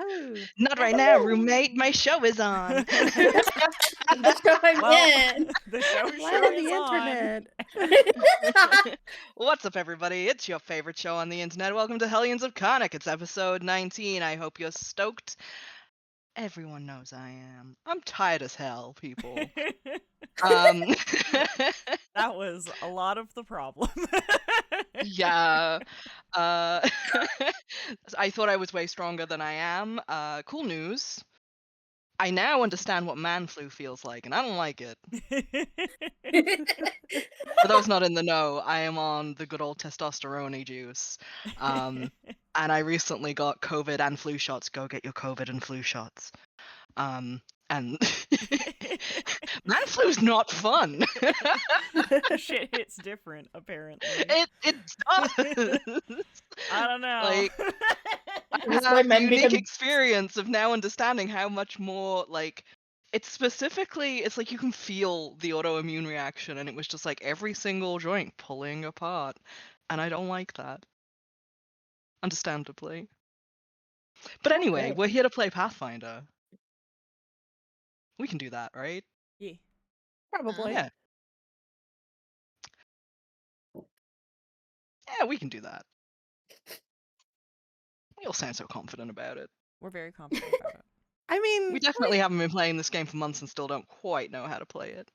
Oh. Not right now, roommate. My show is on. The show again. The show Live on is the on. internet. What's up, everybody? It's your favorite show on the internet. Welcome to Hellions of Carnocht. It's episode 19. I hope you're stoked. Everyone knows I am. I'm tired as hell, people. That was a lot of the problem. Yeah. I thought I was way stronger than I am. Cool news. I now understand what man flu feels like, and I don't like it. For those not in the know, I am on the good old testosterone juice. And I recently got COVID and flu shots. Go get your COVID and flu shots. And man flu's not fun. Shit hits different, apparently. It does. I don't know. Like, I That's have why the men unique become- experience of now understanding how much more, like, it's like you can feel the autoimmune reaction, and it was just like every single joint pulling apart, and I don't like that. Understandably. But anyway, Okay. we're here to play Pathfinder. We can do that, right? Yeah. Probably. Yeah. Yeah, we can do that. We all sound so confident about it. We're very confident about it. I mean, We definitely haven't been playing this game for months and still don't quite know how to play it.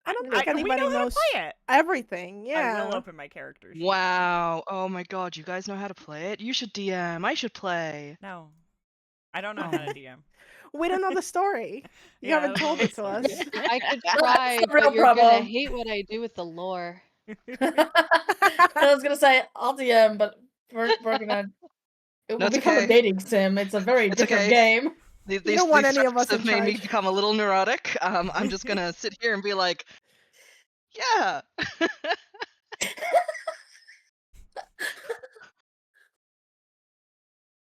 I don't think we anybody know how to knows play it. everything. Yeah. I will open my character sheet. Wow. Oh my god, you guys know how to play it? You should DM. I should play. No. I don't know how to DM. We don't know the story. You Yeah, haven't told it to us. I could try, the real but you're gonna problem. hate what I do with the lore. I was gonna say I'll DM, but we're gonna. It will That's become okay. a dating sim. It's a very It's different okay. game. These don't want these any of facts us have in made me charge. become a little neurotic. I'm just gonna sit here and be like, yeah.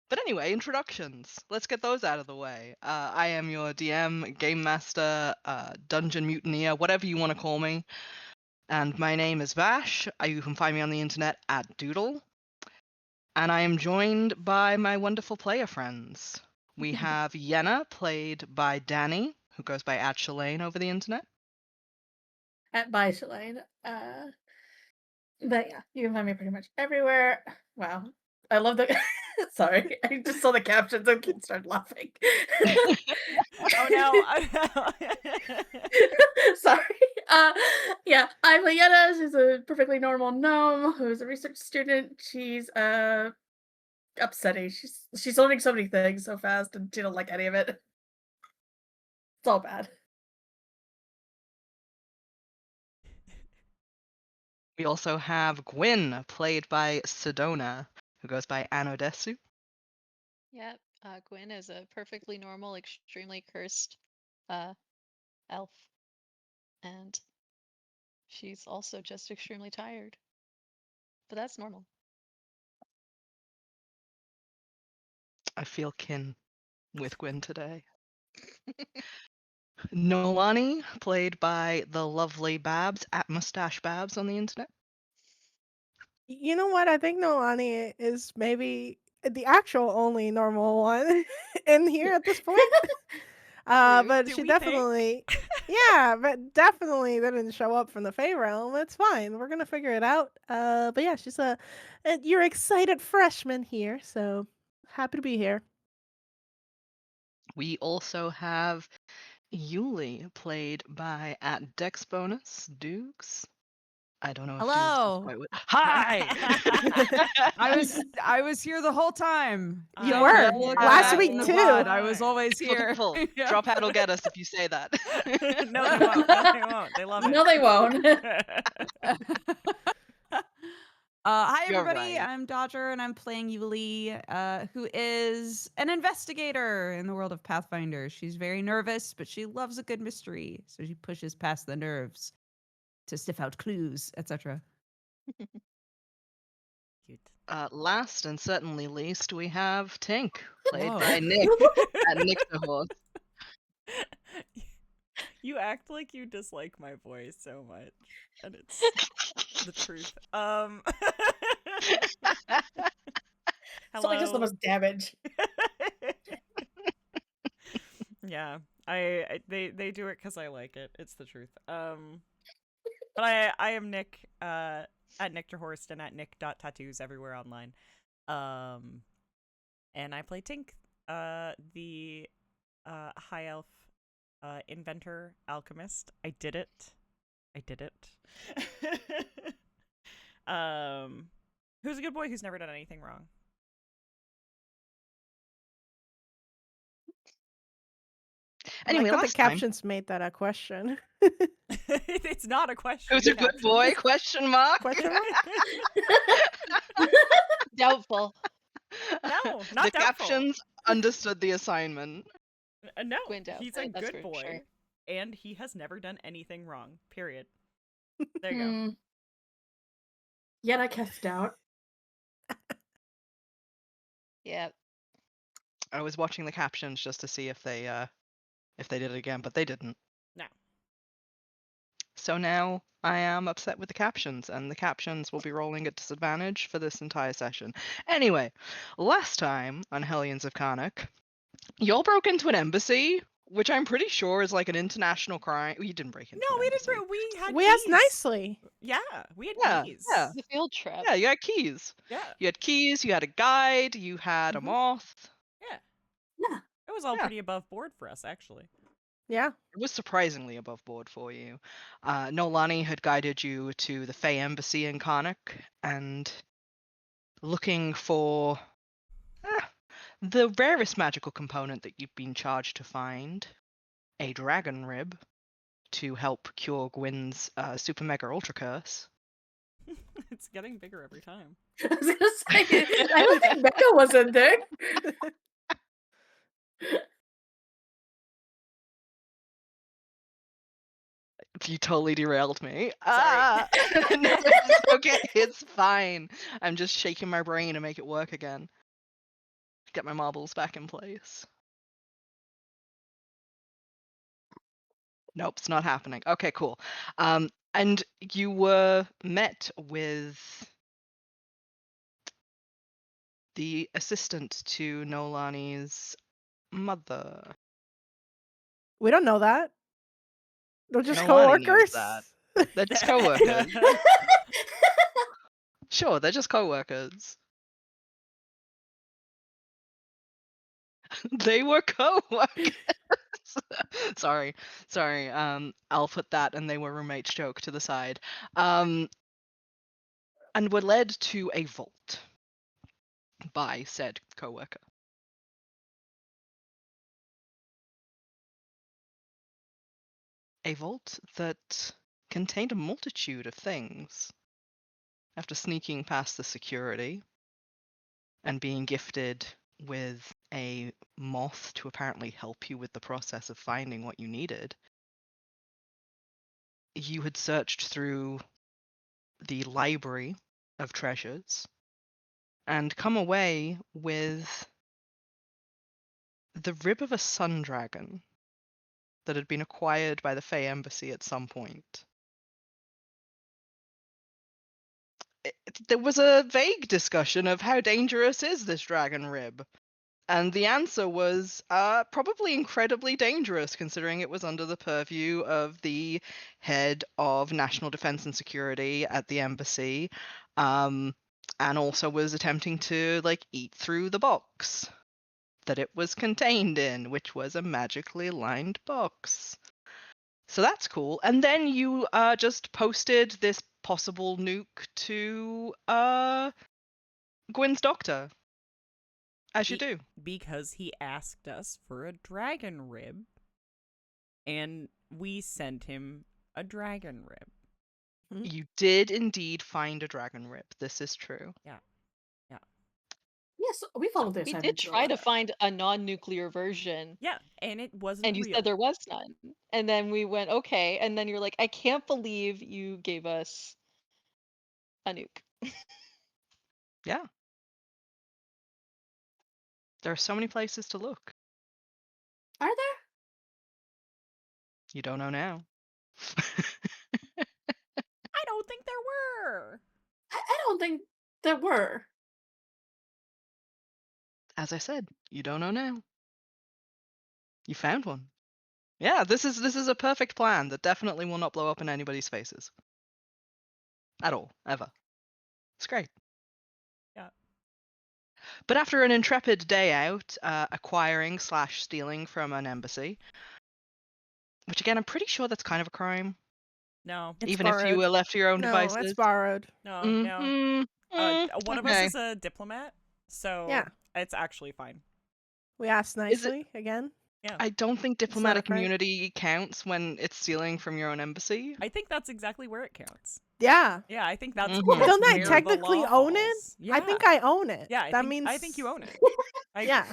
But anyway, introductions. Let's get those out of the way. I am your DM, Game Master, Dungeon Mutineer, whatever you want to call me. And my name is Vash. You can find me on the internet at Doodle. And I am joined by my wonderful player friends. We have Yenna, played by Dani, who goes by @Shalane over the internet. At Bye Shalane. But yeah, you can find me pretty much everywhere. Wow. I love the sorry, I just saw the captions and kids started laughing. Oh no. Sorry. Yeah, I'm Yenna. She's a perfectly normal gnome who's a research student. She's upsetting. She's learning so many things so fast and she don't like any of it. It's all bad. We also have Gwynn, played by Sedona, who goes by Anodesu. Yep, Gwynn is a perfectly normal, extremely cursed elf. And she's also just extremely tired. But that's normal. I feel kin with Gwyn today. Noelani, played by the lovely Babs @MustacheBabs on the internet. You know what? I think Noelani is maybe the actual only normal one in here at this point. But Do she we definitely, yeah, but definitely didn't show up from the Fey realm. It's fine. We're gonna figure it out. But yeah, she's you're excited freshman here, so happy to be here. We also have Yulie, played by @DexBonusDukes. I don't know if Hello. Dukes is quite Hi! I was here the whole time. You I were know. last Yeah. week In the too. pod. I was always here. Careful. Yeah. Drop Hat will get us if you say that. No, they won't. No, they won't. They love it. No, they won't. Hi You're everybody, right. I'm Dodger and I'm playing Yulie, who is an investigator in the world of Pathfinder. She's very nervous, but she loves a good mystery, so she pushes past the nerves to sniff out clues, etc. Cute. Last and certainly least, we have Tink, played Whoa. by Nick @Nick the Horse. You act like you dislike my voice so much, and it's the truth. It's only just the most damage. Yeah, they do it because I like it. It's the truth. But I am Nick at Nectarhorst and at Nick.tattoos everywhere online. And I play Tink, the high elf inventor alchemist. I did it. Who's a good boy who's never done anything wrong. I Anyway, like that the last time, captions made that a question. It's not a question. who's a good boy? captions. Question mark. Question mark? Doubtful. No, not The doubtful. captions understood the assignment. No, Gwynn doubts he's a it, that's good for boy, sure. and he has never done anything wrong. Period. There you go. Hmm. Yet I cast doubt. Yep. I was watching the captions just to see if they did it again, but they didn't. No. So now I am upset with the captions, and the captions will be rolling at disadvantage for this entire session. Anyway, last time on Hellions of Carnocht, y'all broke into an embassy, which I'm pretty sure is like an international crime. You didn't break into No, an we embassy. didn't. We had We keys. asked nicely. Yeah, we had Yeah, keys. yeah. The field trip. Yeah, you had keys. Yeah. You had keys, you had a guide, you had a Mhm. moth. Yeah. Yeah. It was all Yeah. pretty above board for us, actually. Yeah. It was surprisingly above board for you. Noelani had guided you to the Fey Embassy in Carnocht and looking for the rarest magical component that you've been charged to find, a dragon rib, to help cure Gwynn's super mega ultra curse. It's getting bigger every time. I was gonna say, I don't think Becca was in there. You totally derailed me. Sorry. No, it's okay. It's fine. I'm just shaking my brain to make it work again. Get my marbles back in place. Nope, it's not happening. Okay, cool. And you were met with the assistant to Noelani's mother. We don't know that. They're just Noelani knows coworkers. that. They're just coworkers. Sure, they're just coworkers. They were coworkers. sorry. I'll put that and they were roommates joke to the side. And were led to a vault by said coworker. A vault that contained a multitude of things. After sneaking past the security and being gifted with a moth to apparently help you with the process of finding what you needed, you had searched through the library of treasures and come away with the rib of a sun dragon that had been acquired by the Fey Embassy at some point. There was a vague discussion of how dangerous is this dragon rib, and the answer was probably incredibly dangerous, considering it was under the purview of the head of national defense and security at the embassy, and also was attempting to eat through the box that it was contained in, which was a magically lined box. So that's cool. And then you just posted this possible nuke to Gwynn's doctor, as you do. Because he asked us for a dragon rib, and we sent him a dragon rib. You did indeed find a dragon rib. This is true. Yes, we followed this. We did try to find a non-nuclear version. Yeah, and it wasn't And you real. said there was none. And then we went, okay. And then you're like, I can't believe you gave us a nuke. Yeah. There are so many places to look. Are there? You don't know now. I don't think there were. I don't think there were. As I said, you don't know now. You found one. Yeah, this is a perfect plan that definitely will not blow up in anybody's faces. At all, ever. It's great. Yeah. But after an intrepid day out, acquiring/stealing from an embassy, which again, I'm pretty sure that's kind of a crime, No, It's even if you borrowed. were left to your own No, devices. it's borrowed. no. Mm, One of us okay. is a diplomat, so Yeah. it's actually fine. We asked Is it- nicely again. I don't think that a diplomatic crime? immunity counts when it's stealing from your own embassy. I think that's exactly where it counts. Yeah. Yeah, I think that's. Mhm. Well, that's don't I where the technically law own it? falls. Yeah. I think I own it. Yeah, that means I think you own it. Yeah.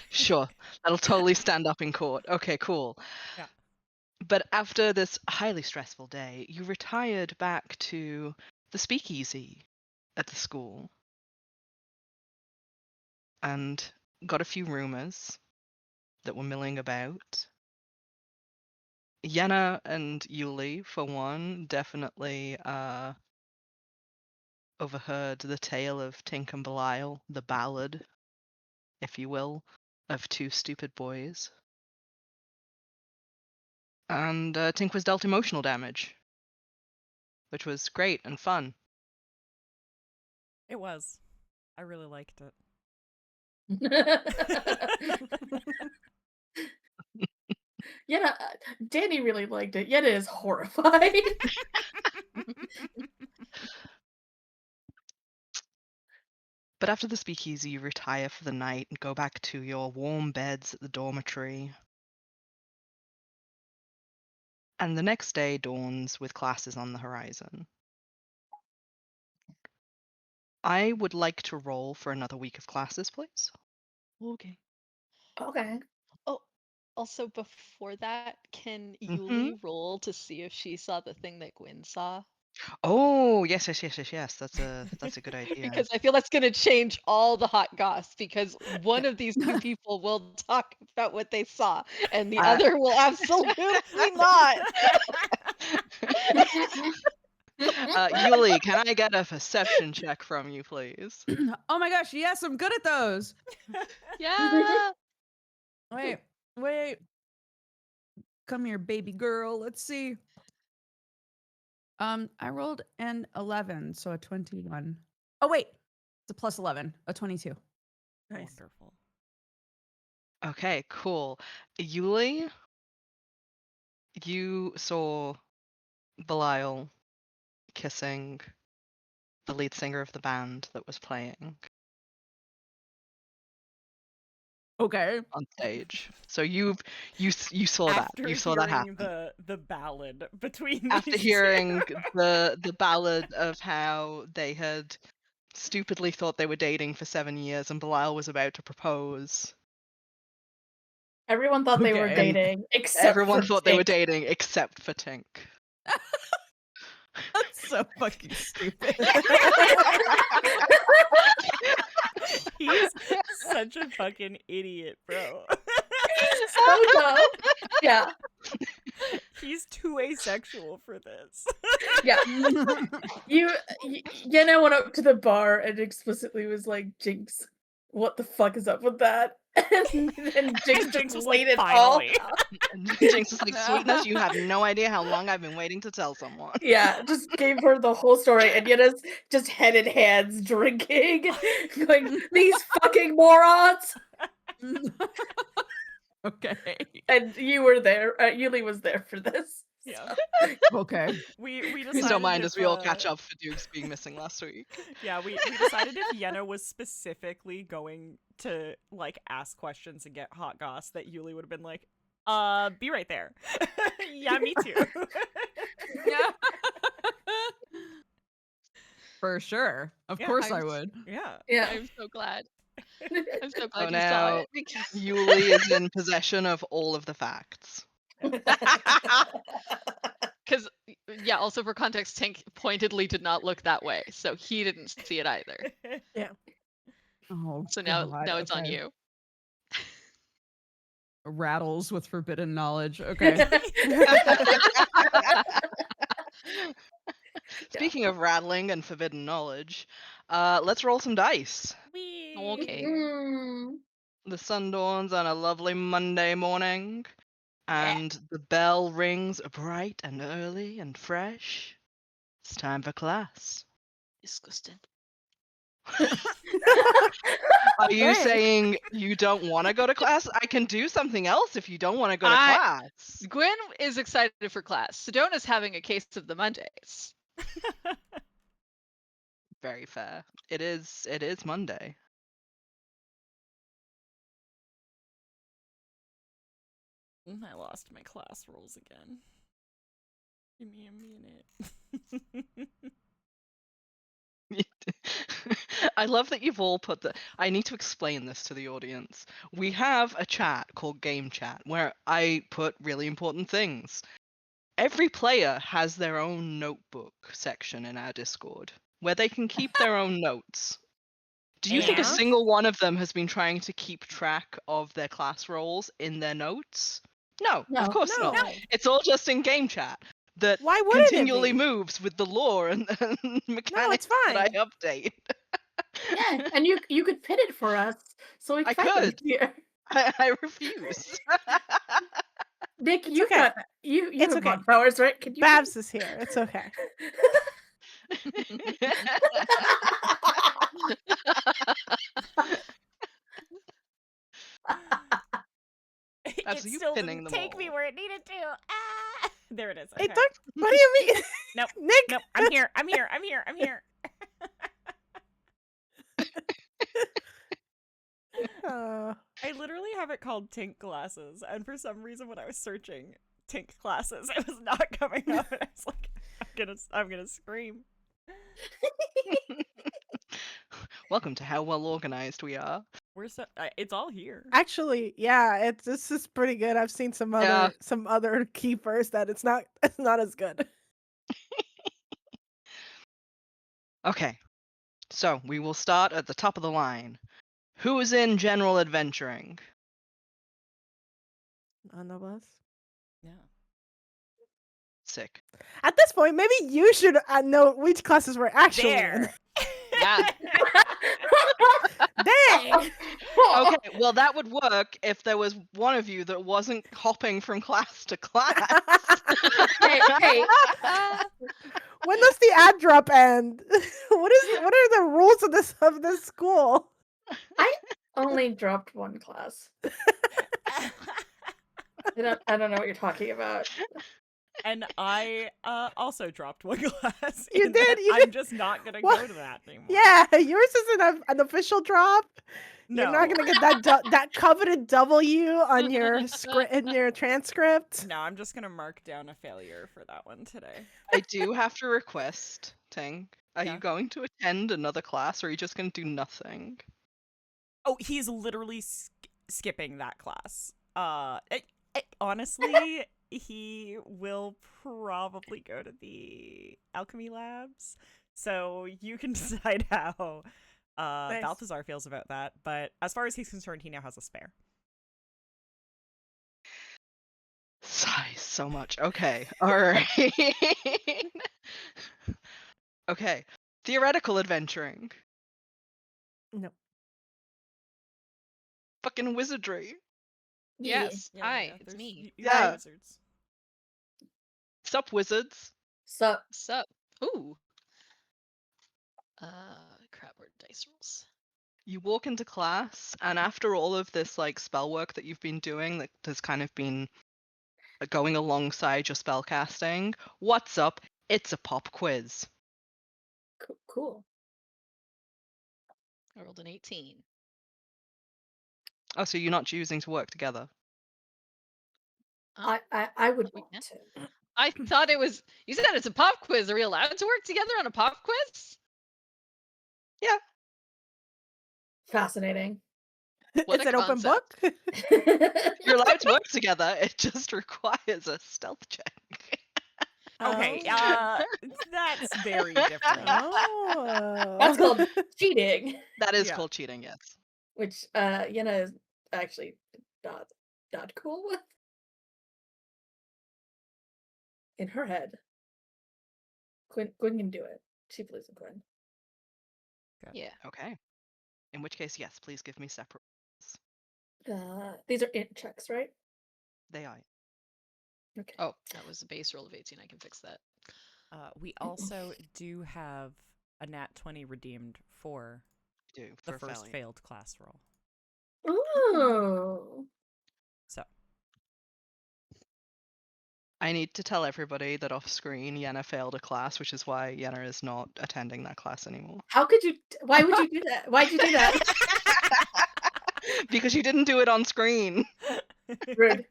Sure, that'll totally stand up in court. Okay, cool. Yeah. But after this highly stressful day, you retired back to the speakeasy at the school and got a few rumors that were milling about. Yenna and Yulie, for one, definitely overheard the tale of Tink and Belial, the ballad, if you will, of two stupid boys. And Tink was dealt emotional damage, which was great and fun. It was. I really liked it. Yenna, Dani really liked it. Yenna is horrified. But after the speakeasy, you retire for the night and go back to your warm beds at the dormitory. And the next day dawns with classes on the horizon. I would like to roll for another week of classes, please. Okay. Okay. Oh, also before that, can Mhm. Yulie roll to see if she saw the thing that Gwynn saw? Oh, yes. That's a good idea. Because I feel that's going to change all the hot goss because one of these two people will talk about what they saw and the other will absolutely not. Yulie, can I get a perception check from you, please? Oh my gosh, yes, I'm good at those. Yeah. Wait. Come here, baby girl. Let's see. I rolled an 11, so a 21. Oh wait, it's a plus 11, a 22. Nice. Wonderful. Okay, cool. Yulie, you saw Belial kissing the lead singer of the band that was playing Okay. on stage. So you saw that. After You saw that hearing happen. the ballad between After these hearing two. the ballad of how they had stupidly thought they were dating for 7 years and Belial was about to propose. Everyone thought they were Okay. dating, except Everyone for thought they were Tink. dating except for Tink. That's so fucking stupid. He's such a fucking idiot, bro. So dumb. Yeah. He's too asexual for this. Yeah. Yenna went up to the bar and explicitly was like, Jinx, what the fuck is up with that? And Jinx Jinx just was laid like, it all "Finally." out. Jinx was like, sweetness, you have no idea how long I've been waiting to tell someone. Yeah, just gave her the whole story, and Yenna's just head in hands drinking, going, these fucking morons! Okay. And you were there, Yulie was there for this. Yeah. Okay. We decided Please don't mind if, as we all catch up for Dukes being missing last week. Yeah, we decided if Yenna was specifically going to like ask questions and get hot goss, that Yulie would have been like, be right there. Yeah, me too. Yeah. For sure. Of Yeah, course I would. Yeah. Yeah. I'm so glad. I'm so So glad you saw now it. Because Yulie is in possession of all of the facts. Because, yeah, also for context, Tink pointedly did not look that way, so he didn't see it either. Oh, So now God, it's on okay. you. Rattles with forbidden knowledge. Okay. Speaking of rattling and forbidden knowledge, let's roll some dice. Wee. Okay. Mm. The sun dawns on a lovely Monday morning, and the bell rings bright and early and fresh. It's time for class. Disgusting. Are you Thanks. saying you don't want to go to class? I can do something else if you don't want to go to I- class. Gwynn is excited for class. Sedona's having a case of the Mondays. Very fair. It is Monday. I lost my class rules again. Give me a minute. I love that you've all put the. I need to explain this to the audience. We have a chat called Game Chat where I put really important things. Every player has their own notebook section in our Discord where they can keep their own notes. Do you think a And? single one of them has been trying to keep track of their class roles in their notes? No, No. of course No. not. It's all just in Game Chat that Why wouldn't continually it be? moves with the lore and mechanics that I fine. update. Yeah, and you could pin it for us so we I find it could. here. I refuse. Nick, It's you've okay. got you It's have okay. mod powers, right? Could you Babs is here. It's okay. That's It you still pinning didn't them take me all. where it needed to. Ah! There it is. It Okay. took. What do you mean? Nope. Nick. Nope. I'm here. I'm here. I'm here. I'm here. I literally have it called Tink glasses, and for some reason, when I was searching Tink glasses, it was not coming up, and I was like, I'm gonna scream. Welcome to how well organized we are. It's all here. Actually, yeah, this is pretty good. I've seen some other keepers that it's not as good. Okay, so we will start at the top of the line. Who is in general adventuring? None of us. Yeah. Sick. At this point, maybe you should know which classes we're actually in. There. Yeah. Dang. Okay, well that would work if there was one of you that wasn't hopping from class to class. Hey, When does the ad drop end? What are the rules of this school? I only dropped one class. I don't know what you're talking about. And I also dropped one class. You in did, that you I'm did. just not gonna What? go to that anymore. Yeah, yours isn't an official drop. No. You're not gonna get that coveted W on your script in your transcript. No, I'm just gonna mark down a failure for that one today. I do have to request, Tink. Are Yeah. you going to attend another class, or are you just going to do nothing? Oh, he's literally skipping that class. Honestly, he will probably go to the alchemy labs. So you can decide how Nice. Balthazar feels about that. But as far as he's concerned, he now has a spare. Sigh so much. Okay, alright. Okay, theoretical adventuring. No. Fucking wizardry. Yes. Hi, it's there's me. Yeah. Wizards. Sup, wizards? So Sup? Ooh. Crap, where dice rolls? You walk into class, and after all of this like spell work that you've been doing, that has kind of been going alongside your spell casting, what's up? It's a pop quiz. cool. I rolled an 18. Oh, so you're not choosing to work together? I would we want can. to. I thought it was. You said it's a pop quiz. Are we allowed to work together on a pop quiz? Fascinating. What Is a it open concept. book? You're allowed to work together. It just requires a stealth check. Okay, Oh. that's very different. Oh. That's called cheating, That is Yeah. called cheating, yes. which Yenna is actually not cool with. In her head, Gwynn can do it. She believes in Gwynn. Yeah. Okay. In which case, yes, please give me separate. These are int checks, right? They are. Okay. Oh, that was a base roll of 18. I can fix that. We also do have a nat 20 redeemed for Do the for a first failure. failed class roll. Oh. So I need to tell everybody that off screen Yenna failed a class, which is why Yenna is not attending that class anymore. How could you? Why would you do that? Why'd you do that? Because you didn't do it on screen. Rude.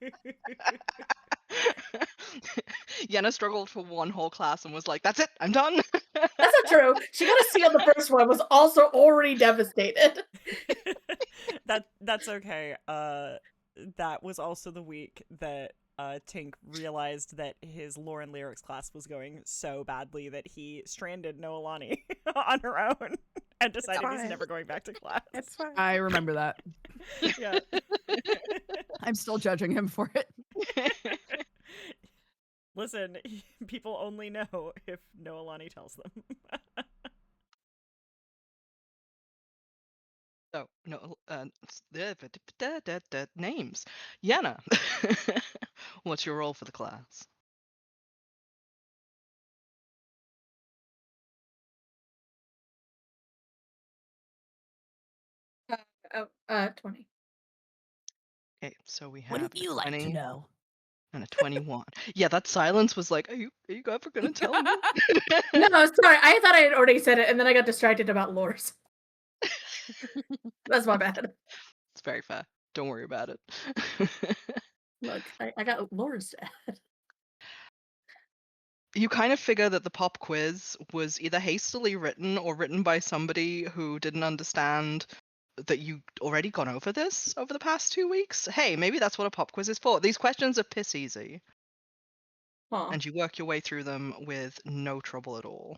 Yenna struggled for one whole class and was like, "That's it, I'm done." That's not true. She got a C on the first one. Was also already devastated. that's okay. That was also the week that Tink realized that his lore and lyrics class was going so badly that he stranded Noelani on her own and decided he's fine. never going back to class. It's fine. I remember that. Yeah. I'm still judging him for it. Listen, people only know if Noelani tells them. So, no, names. Yenna, what's your role for the class? Oh, 20. Okay, so we have Wouldn't a you like to 20 know? and a 21. Yeah, that silence was like, are you ever gonna tell me? No, sorry. I thought I had already said it, and then I got distracted about lores. That's my bad. It's very fair. Don't worry about it. Look, I got lores to add. You kind of figure that the pop quiz was either hastily written or written by somebody who didn't understand that you already gone over this over the past 2 weeks. Hey, maybe that's what a pop quiz is for. These questions are piss easy, Huh. and you work your way through them with no trouble at all.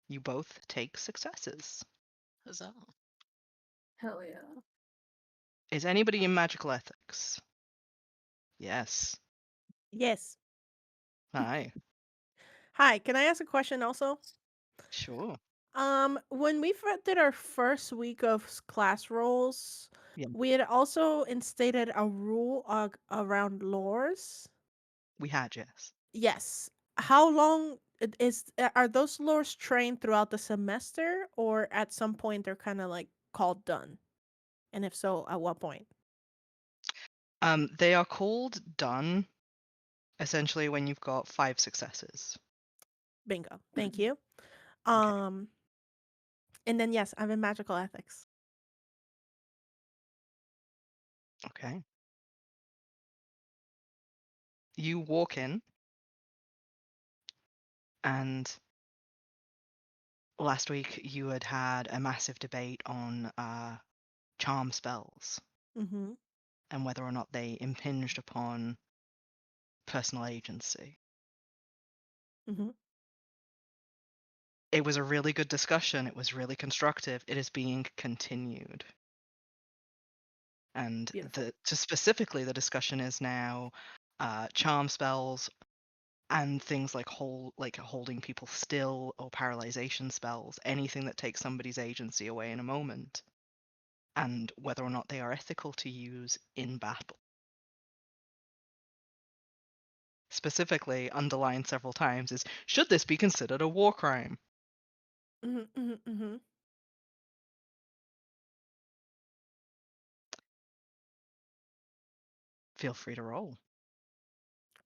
You both take successes. Huzzah. Hell yeah. Is anybody in magical ethics? Yes. Yes. Hi. Hi, can I ask a question also? Sure. When we did our first week of class roles, Yeah. we had also instated a rule around lores. We had, yes. Yes. How long are those lores trained throughout the semester, or at some point they're kind of like called done? And if so, at what point? They are called done essentially when you've got 5 successes. Bingo. Thank Mhm. you. Okay. And then yes, I'm in magical ethics. Okay. You walk in, and last week you had had a massive debate on charm spells Mm-hmm. and whether or not they impinged upon personal agency. Mm-hmm. It was a really good discussion. It was really constructive. It is being continued. And Beautiful. just specifically, the discussion is now charm spells and things like holding people still or paralyzation spells, anything that takes somebody's agency away in a moment, and whether or not they are ethical to use in battle. Specifically, underlined several times is, should this be considered a war crime? Mm-hmm. Mm-hmm. Mm-hmm. Feel free to roll.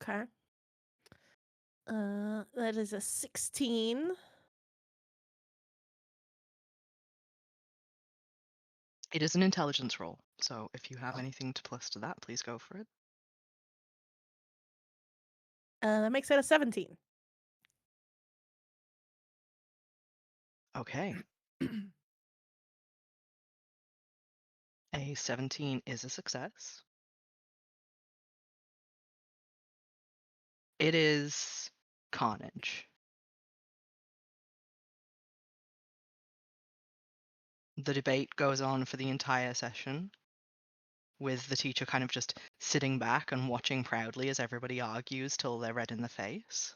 Okay. That is a 16. It is an intelligence roll, so if you have anything to plus to that, please go for it. That makes it a 17. Okay. A 17 is a success. It is carnage. The debate goes on for the entire session, with the teacher kind of just sitting back and watching proudly as everybody argues till they're red in the face.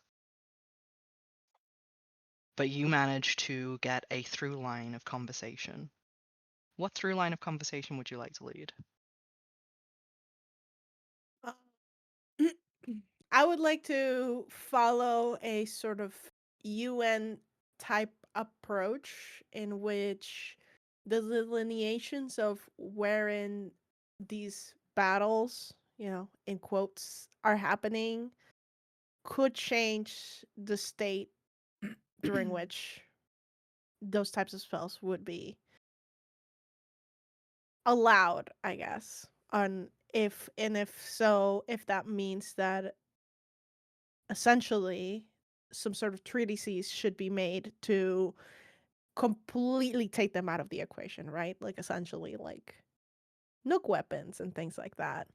But you manage to get a through line of conversation What through line of conversation would you like to lead? Uh, I would like to follow a sort of UN type approach in which the delineations of wherein these battles, in quotes, are happening could change the state during which those types of spells would be allowed, I guess. On if that means that essentially some sort of treatises should be made to completely take them out of the equation, right? Like essentially like nuke weapons and things like that.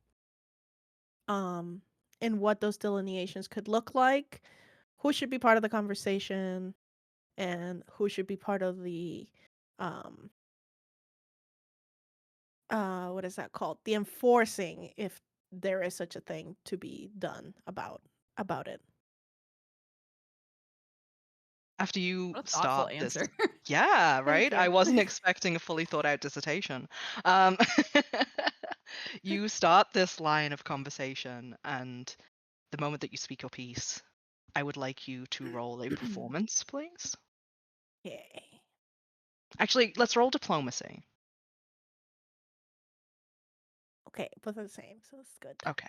Um and what those delineations could look like, who should be part of the conversation and who should be part of the um what is that called? The enforcing, if there is such a thing to be done about it. After you What a thoughtful start this, answer. yeah, Thank right? I you. wasn't expecting a fully thought out dissertation. Um, you start this line of conversation, and the moment that you speak your piece, I would like you to roll a performance, please. Yay. Actually, let's roll diplomacy. Okay, both are the same, so it's good. Okay.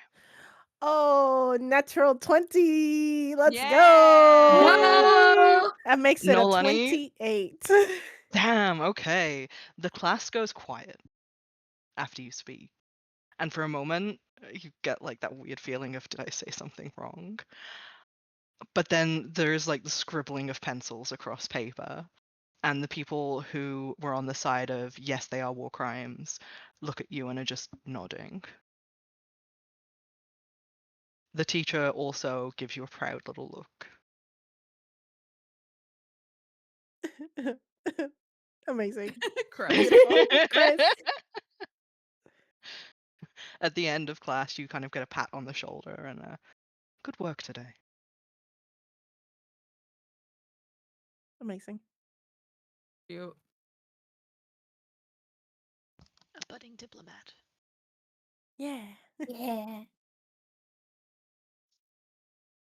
Oh, natural 20. Let's Yeah. go. Whoa! That makes it a Noelani, 28. damn, okay. The class goes quiet after you speak. And for a moment, you get like that weird feeling of, did I say something wrong? But then there's like the scribbling of pencils across paper. And the people who were on the side of, yes, they are war crimes, look at you and are just nodding. The teacher also gives you a proud little look. Amazing. Cries. Beautiful. Chris. At the end of class, you kind of get a pat on the shoulder and a good work today. Amazing. You. A budding diplomat. Yeah. Yeah.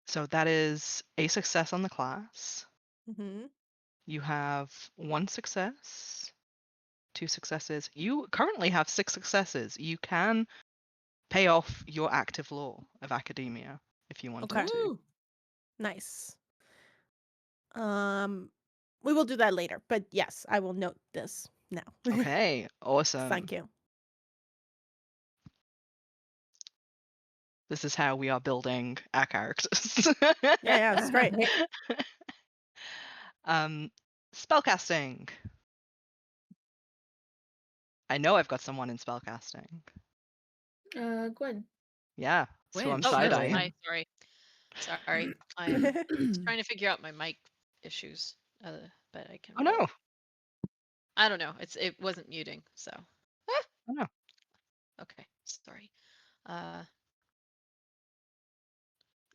So that is a success on the class. Mm-hmm. You have 1 success, 2 successes. You currently have 6 successes. You can pay off your active law of academia if you wanted Okay. to. Woo. Nice. We will do that later, but yes, I will note this now. Okay, awesome. Thank you. This is how we are building our characters. Yeah, it's great. Spellcasting. I know I've got someone in spellcasting. Gwen. Yeah, that's who Gwyn, I'm Oh, side-eyeing. surely. sorry. I'm trying to figure out my mic issues, but I can Oh no, roll. I don't know. It wasn't muting, so. Ah! oh no. Okay, sorry.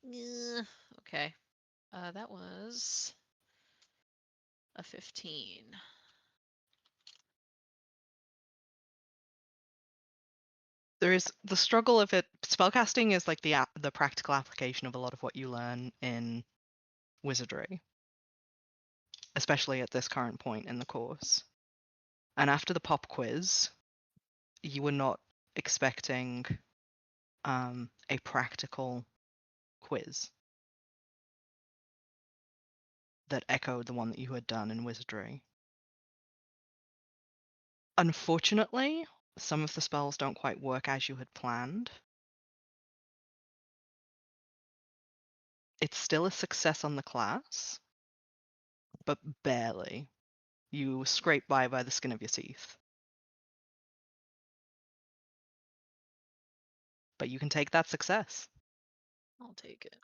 Yeah, okay. That was a 15. There is the struggle of it. Spellcasting is like the practical application of a lot of what you learn in wizardry, especially at this current point in the course. And after the pop quiz, you were not expecting a practical quiz that echoed the one that you had done in wizardry. Unfortunately, some of the spells don't quite work as you had planned. It's still a success on the class, but barely. You scrape by the skin of your teeth. But you can take that success. I'll take it.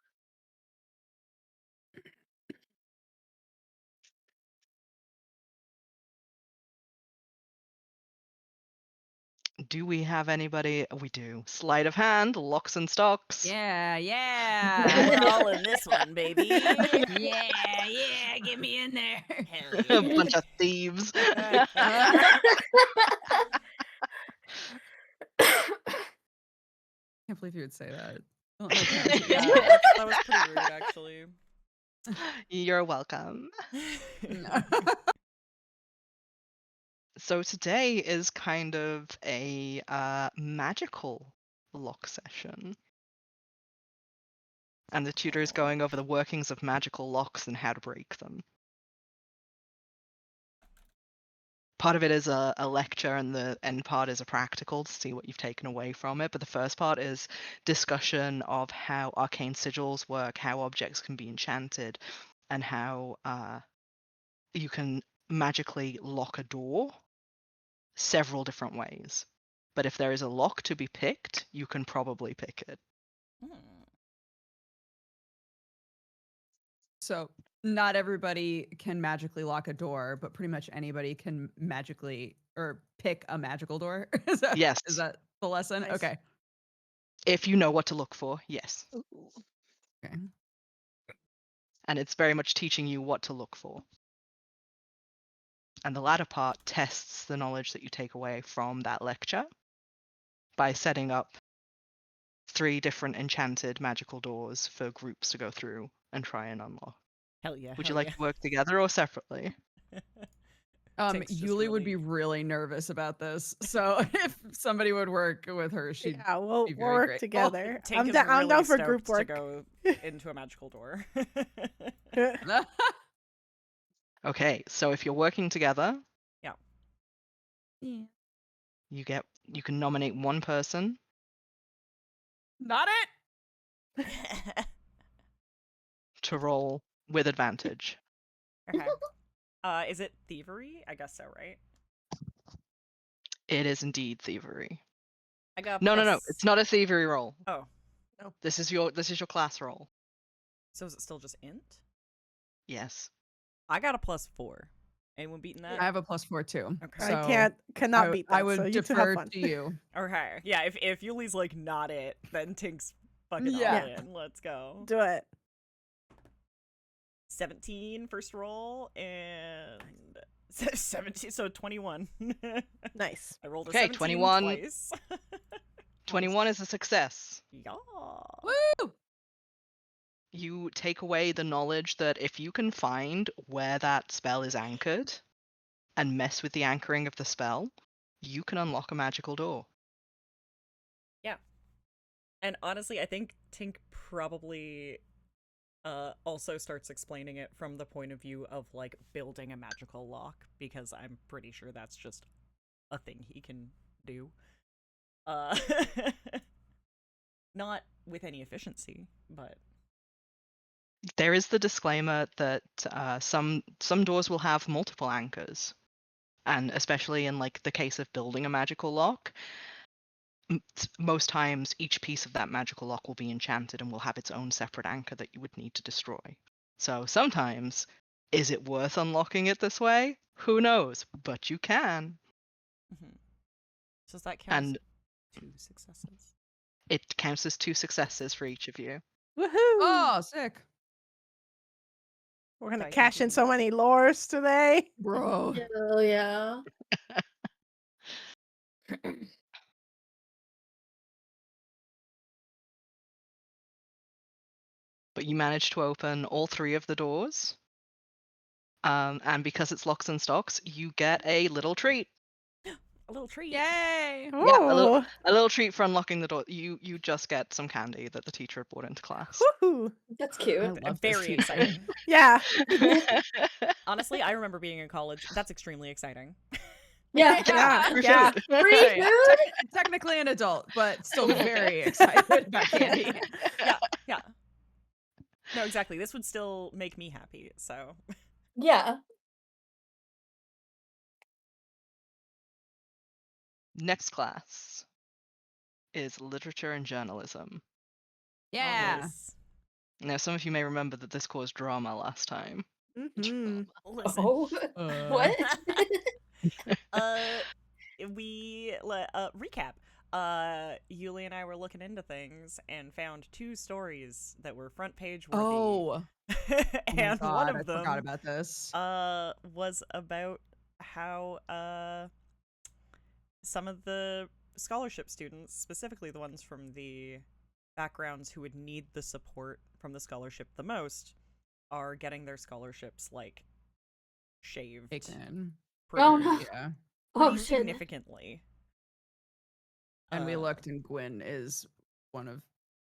Do we have anybody? We do. Sleight of hand, locks and stocks. Yeah, We're yeah. all in this one, baby. Yeah, get me in there. Hell A yeah. bunch of thieves. Can't believe you would say that. I don't know Karen. Yeah, that was pretty rude, actually. You're welcome. No. So today is kind of a magical lock session. And the tutor is going over the workings of magical locks and how to break them. Part of it is a lecture, and the end part is a practical to see what you've taken away from it. But the first part is discussion of how arcane sigils work, how objects can be enchanted, and how you can magically lock a door several different ways. But if there is a lock to be picked, you can probably pick it. So not everybody can magically lock a door, but pretty much anybody can magically or pick a magical door. Is that Yes. is that the lesson? Nice. Okay. If you know what to look for, yes. Okay. And it's very much teaching you what to look for. And the latter part tests the knowledge that you take away from that lecture by setting up 3 different enchanted magical doors for groups to go through and try and unlock. Hell yeah. Would you hell like yeah. to work together or separately? Tink's just Yulie would really- be really nervous about this. So if somebody would work with her, she'd Yeah, we'll be we'll very work great. together. Tink I'm is down really for group stoked to work. go into a magical door. Okay, so if you're working together, Yeah. you can nominate one person. Not it. To roll with advantage. Okay. Is it thievery? I guess so, right? It is indeed thievery. I got No, plus- it's not a thievery roll. Oh, This is your class roll. so is it still just int? Yes. I got a +4. Anyone beating that? I have a +4 too. Okay. I cannot beat that. I would so you two have defer fun. to you. Okay. Yeah, if Yulie's like not it, then Tink's fucking Yeah. all in. Let's go. Do it. 17 first roll and 17, so 21. Nice. I rolled a Okay, 17 21. twice. 21 is a success. Yeah. Woo! You take away the knowledge that if you can find where that spell is anchored and mess with the anchoring of the spell, you can unlock a magical door. And honestly, I think Tink probably also starts explaining it from the point of view of like building a magical lock, because I'm pretty sure that's just a thing he can do. Not with any efficiency, but There is the disclaimer that some doors will have multiple anchors, and especially in like the case of building a magical lock, most times each piece of that magical lock will be enchanted and will have its own separate anchor that you would need to destroy. So sometimes, is it worth unlocking it this way? Who knows? But you can. does that count And as 2 successes? it counts as 2 successes for each of you. Woohoo! Oh, sick. We're gonna I cash in continue. so many lores today. Bro. Oh yeah. But you manage to open all 3 of the doors. And because it's locks and stocks, you get a little treat. A little treat. Yay! Yeah, Ooh. a little treat for unlocking the door. You just get some candy that the teacher had brought into class. Woohoo. That's I cute. love this Very teacher. exciting. Yeah. Honestly, I remember being in college. That's extremely exciting. Yeah. Yeah. for Yeah. sure. Free Yeah. food? Technically an adult, but still very excited about candy. Yeah. No, exactly. This would still make me happy, so. Yeah. Next class is literature and journalism. Yeah. Nice. Now, some of you may remember that this caused drama last time. Mm-hmm. Listen. Oh. What? recap. Yulie and I were looking into things and found 2 stories that were front page worthy. Oh, and oh my one God, of I them forgot about this. was about how some of the scholarship students, specifically the ones from the backgrounds who would need the support from the scholarship the most, are getting their scholarships like shaved Taken. Oh no. Yeah. Oh pretty shit. significantly. And we looked, and Gwynn is one of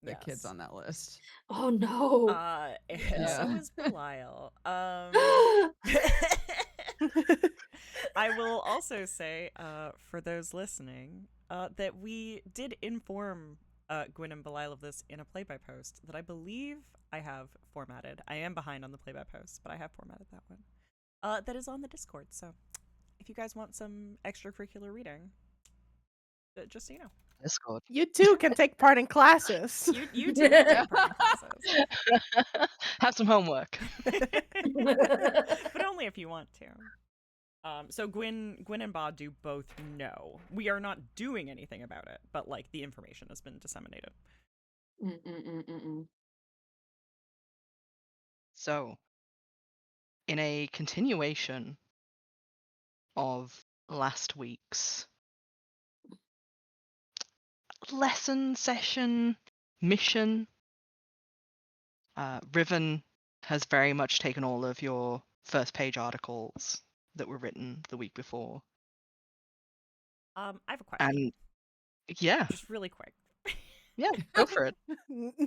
the kids Yes. on that list. Oh no. And Yeah. so is Belial. I will also say, for those listening, that we did inform Gwynn and Belial of this in a play-by-post that I believe I have formatted. I am behind on the play-by-post, but I have formatted that one. That is on the Discord, so if you guys want some extracurricular reading, just so you know. Discord. You too can take part in classes. You too can take part in classes. Have some homework. But only if you want to. So Gwynn and Ba do both know. We are not doing anything about it, but like the information has been disseminated. So, in a continuation of last week's lesson session mission, Riven has very much taken all of your first page articles that were written the week before. I have a question. And yeah, Just really quick. yeah, go for it.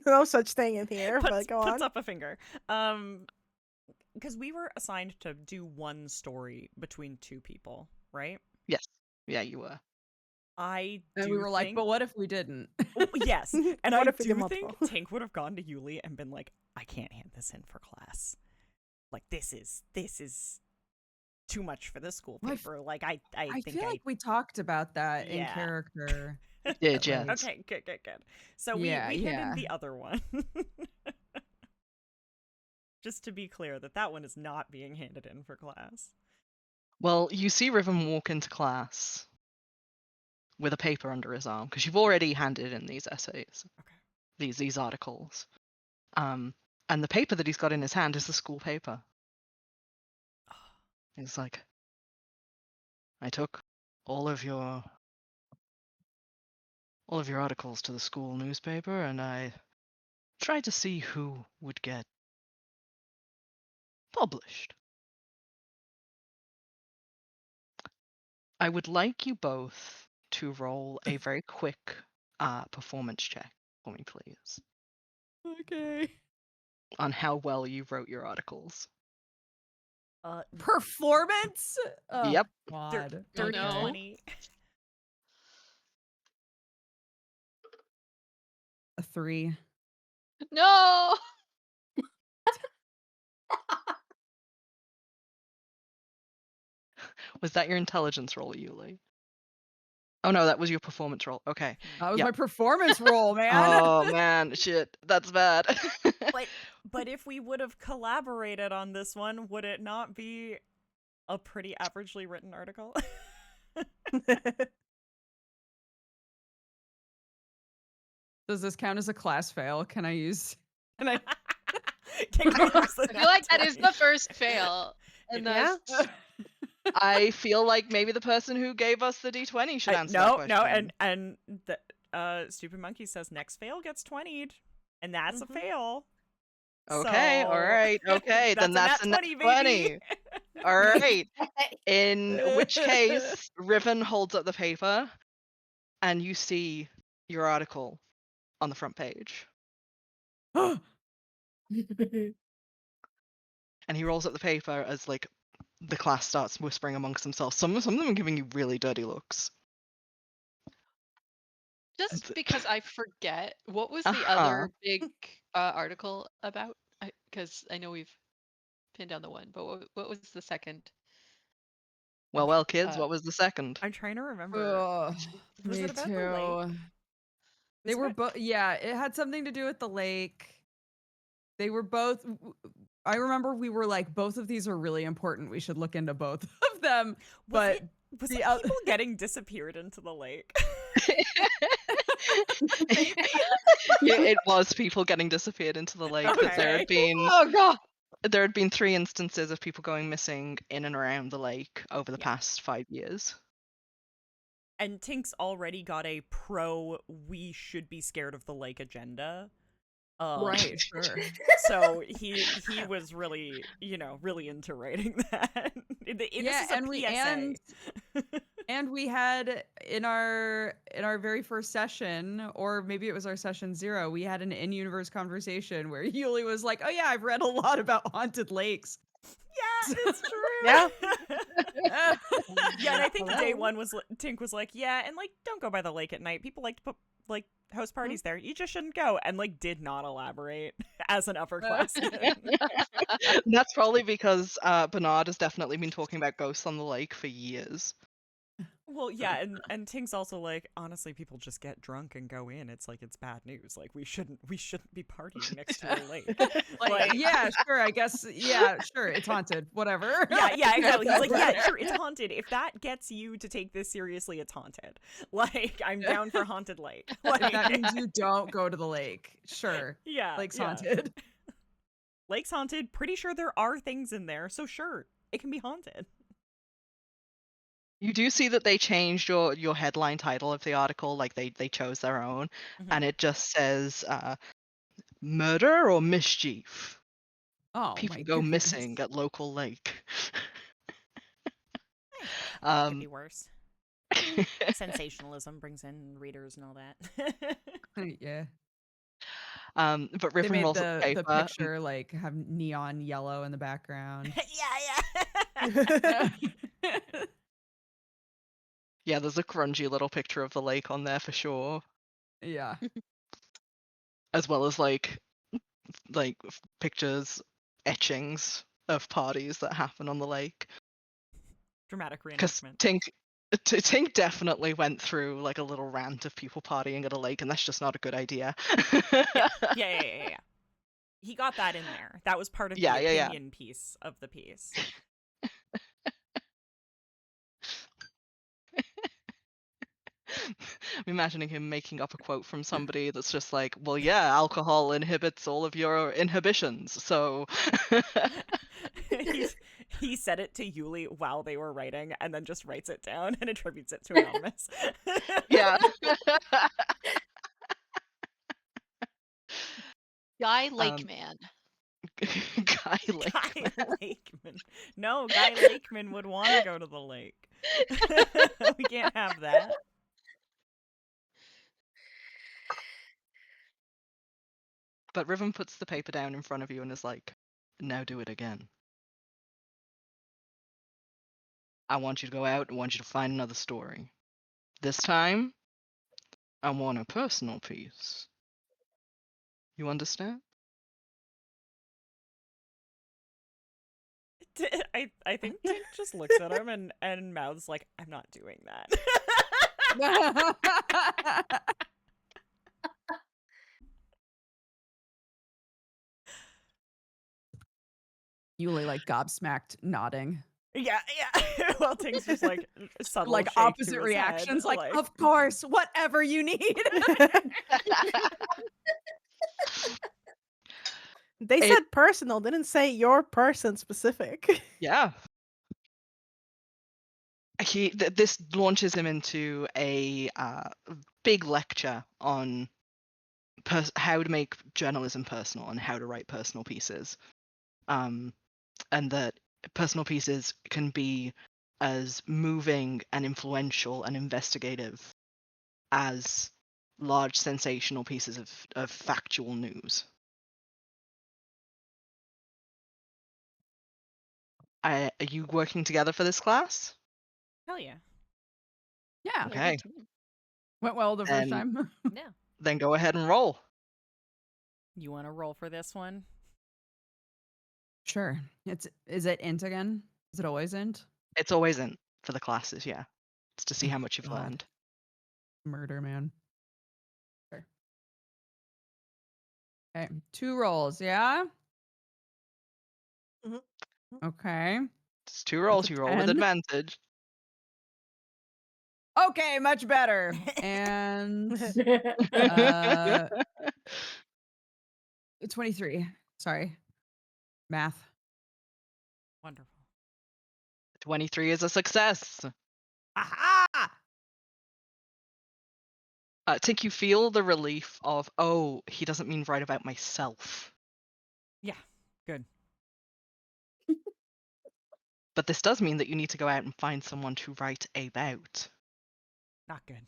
No such thing in here, but Puts go on. up a finger. Because we were assigned to do one story between 2 people, right? Yes. Yeah, you were. And we were like, but what if we didn't? Yes. And What I if we did do think multiple? Tink would have gone to Yulie and been like, I can't hand this in for class. Like, this is too much for this school Well, paper. Like, I I think feel like we talked about that in Yeah. character. Did yeah. Okay, good. So Yeah, we yeah. handed the other one. Just to be clear that one is not being handed in for class. Well, you see Riven walk into class with a paper under his arm because you've already handed in these essays. Okay. These articles. And the paper that he's got in his hand is the school paper. He's like, I took all of your articles to the school newspaper and I tried to see who would get published. I would like you both to roll a very quick performance check for me, please, Okay. on how well you wrote your articles. Performance? Oh, Yep. God. Oh, no. 20. A 3. No. Was that your intelligence roll, Yulie? Oh no, that was your performance roll. Okay. That was Yep. my performance role, man. Oh man, shit, that's bad. But if we would have collaborated on this one, would it not be a pretty averagely written article? Does this count as a class fail? Can I use? Can I? Can you use the I feel like that nat is 20? the first fail. And Yeah. that's I feel like maybe the person who gave us the D20 should answer that question. and the Stupid Monkey says next fail gets 20'd, and that's a fail. Okay, So- all right, okay, then that's a nat 20. baby. All right. In which case, Riven holds up the paper, and you see your article on the front page. And he rolls up the paper as like the class starts whispering amongst themselves. Some of them are giving you really dirty looks. just because I forget, what was the other big article about? Because I know we've pinned down the one, but what was the second? Well, kids, what was the second? I'm trying to remember. Ugh, Was me it about too. the lake? They Was were it- both. Yeah, it had something to do with the lake. They were both. I remember we were like, both of these are really important. We should look into both of them. Was But it Was The it oth- people getting disappeared into the lake? It was people getting disappeared into the lake that Okay. Oh god. there had been 3 instances of people going missing in and around the lake over the Yeah. past 5 years. And Tink's already got a we should be scared of the lake agenda. Right, sure. So he was really, really into writing that. This Yeah, is a PSA. and we had in our very first session, or maybe it was our session 0, we had an in-universe conversation where Yulie was like, "Oh yeah, I've read a lot about haunted lakes." Yeah, it's true. Yeah. Yeah, and I think day Hello? 1 was Tink was like, yeah, and like don't go by the lake at night. People like to put like host parties there. You just shouldn't go, and like did not elaborate as an upperclassman. That's probably because Bernard has definitely been talking about ghosts on the lake for years. Well, yeah, and Tink's also like, honestly, people just get drunk and go in. It's like it's bad news. Like we shouldn't be partying next to a lake. Like, yeah, sure, I guess, yeah, sure, it's haunted, whatever. Yeah, exactly. He's like, yeah, sure, it's haunted. If that gets you to take this seriously, it's haunted. Like, I'm down for haunted lake. Like, If that means you don't go to the lake, sure, yeah, lake's yeah. haunted. Lake's haunted. Pretty sure there are things in there, so sure, it can be haunted. You do see that they changed your headline title of the article, like they chose their own, and it just says murder or mischief. Oh People my go goodness. missing at local lake. Could be worse. Sensationalism brings in readers and all that. Yeah. But They Riven made rolls up the paper. picture like have neon yellow in the background. Yeah. Yeah, there's a grungy little picture of the lake on there for sure, Yeah. as well as like pictures, etchings of parties that happen on the lake. Dramatic Because reenactment. Tink definitely went through like a little rant of people partying at a lake, and that's just not a good idea. Yeah. He got that in there. That was part of Yeah, the yeah. opinion piece of the piece. I'm imagining him making up a quote from somebody that's just like, well, yeah, alcohol inhibits all of your inhibitions, so. He said it to Yulie while they were writing, and then just writes it down and attributes it to Anonymous. Yeah. Guy Lakeman. Guy Lakeman. Guy Lakeman. No, Guy Lakeman would want to go to the lake. We can't have that. But Riven puts the paper down in front of you and is like, now do it again. I want you to go out. I want you to find another story. This time, I want a personal piece. You understand? I think Tink just looks at him and mouths like, I'm not doing that. Yulie like gobsmacked nodding. Yeah. Well, Tink's just like subtle Like shake to opposite his reactions, head, like, of course, whatever you need. They said personal, didn't say your person specific. Yeah. This launches him into a big lecture on how to make journalism personal and how to write personal pieces, and that personal pieces can be as moving and influential and investigative as large sensational pieces of factual news. Are you working together for this class? Hell yeah. Yeah. Okay. Went well the first And- time. Yeah. Then go ahead and roll. You want to roll for this one? Sure. Is it int again? Is it always int? It's always in for the classes, yeah. It's to see Oh, how much you've God. learned. Murder man. Sure. Okay. 2 rolls, yeah? Mhm. Okay. It's 2 rolls, a you roll with 10. advantage. Okay, much better. And Yeah. 23. Sorry. Math. Wonderful. 23 is a success. Aha! Tink, you feel the relief of, oh, he doesn't mean write about myself. Yeah, good. But this does mean that you need to go out and find someone to write about. Not good.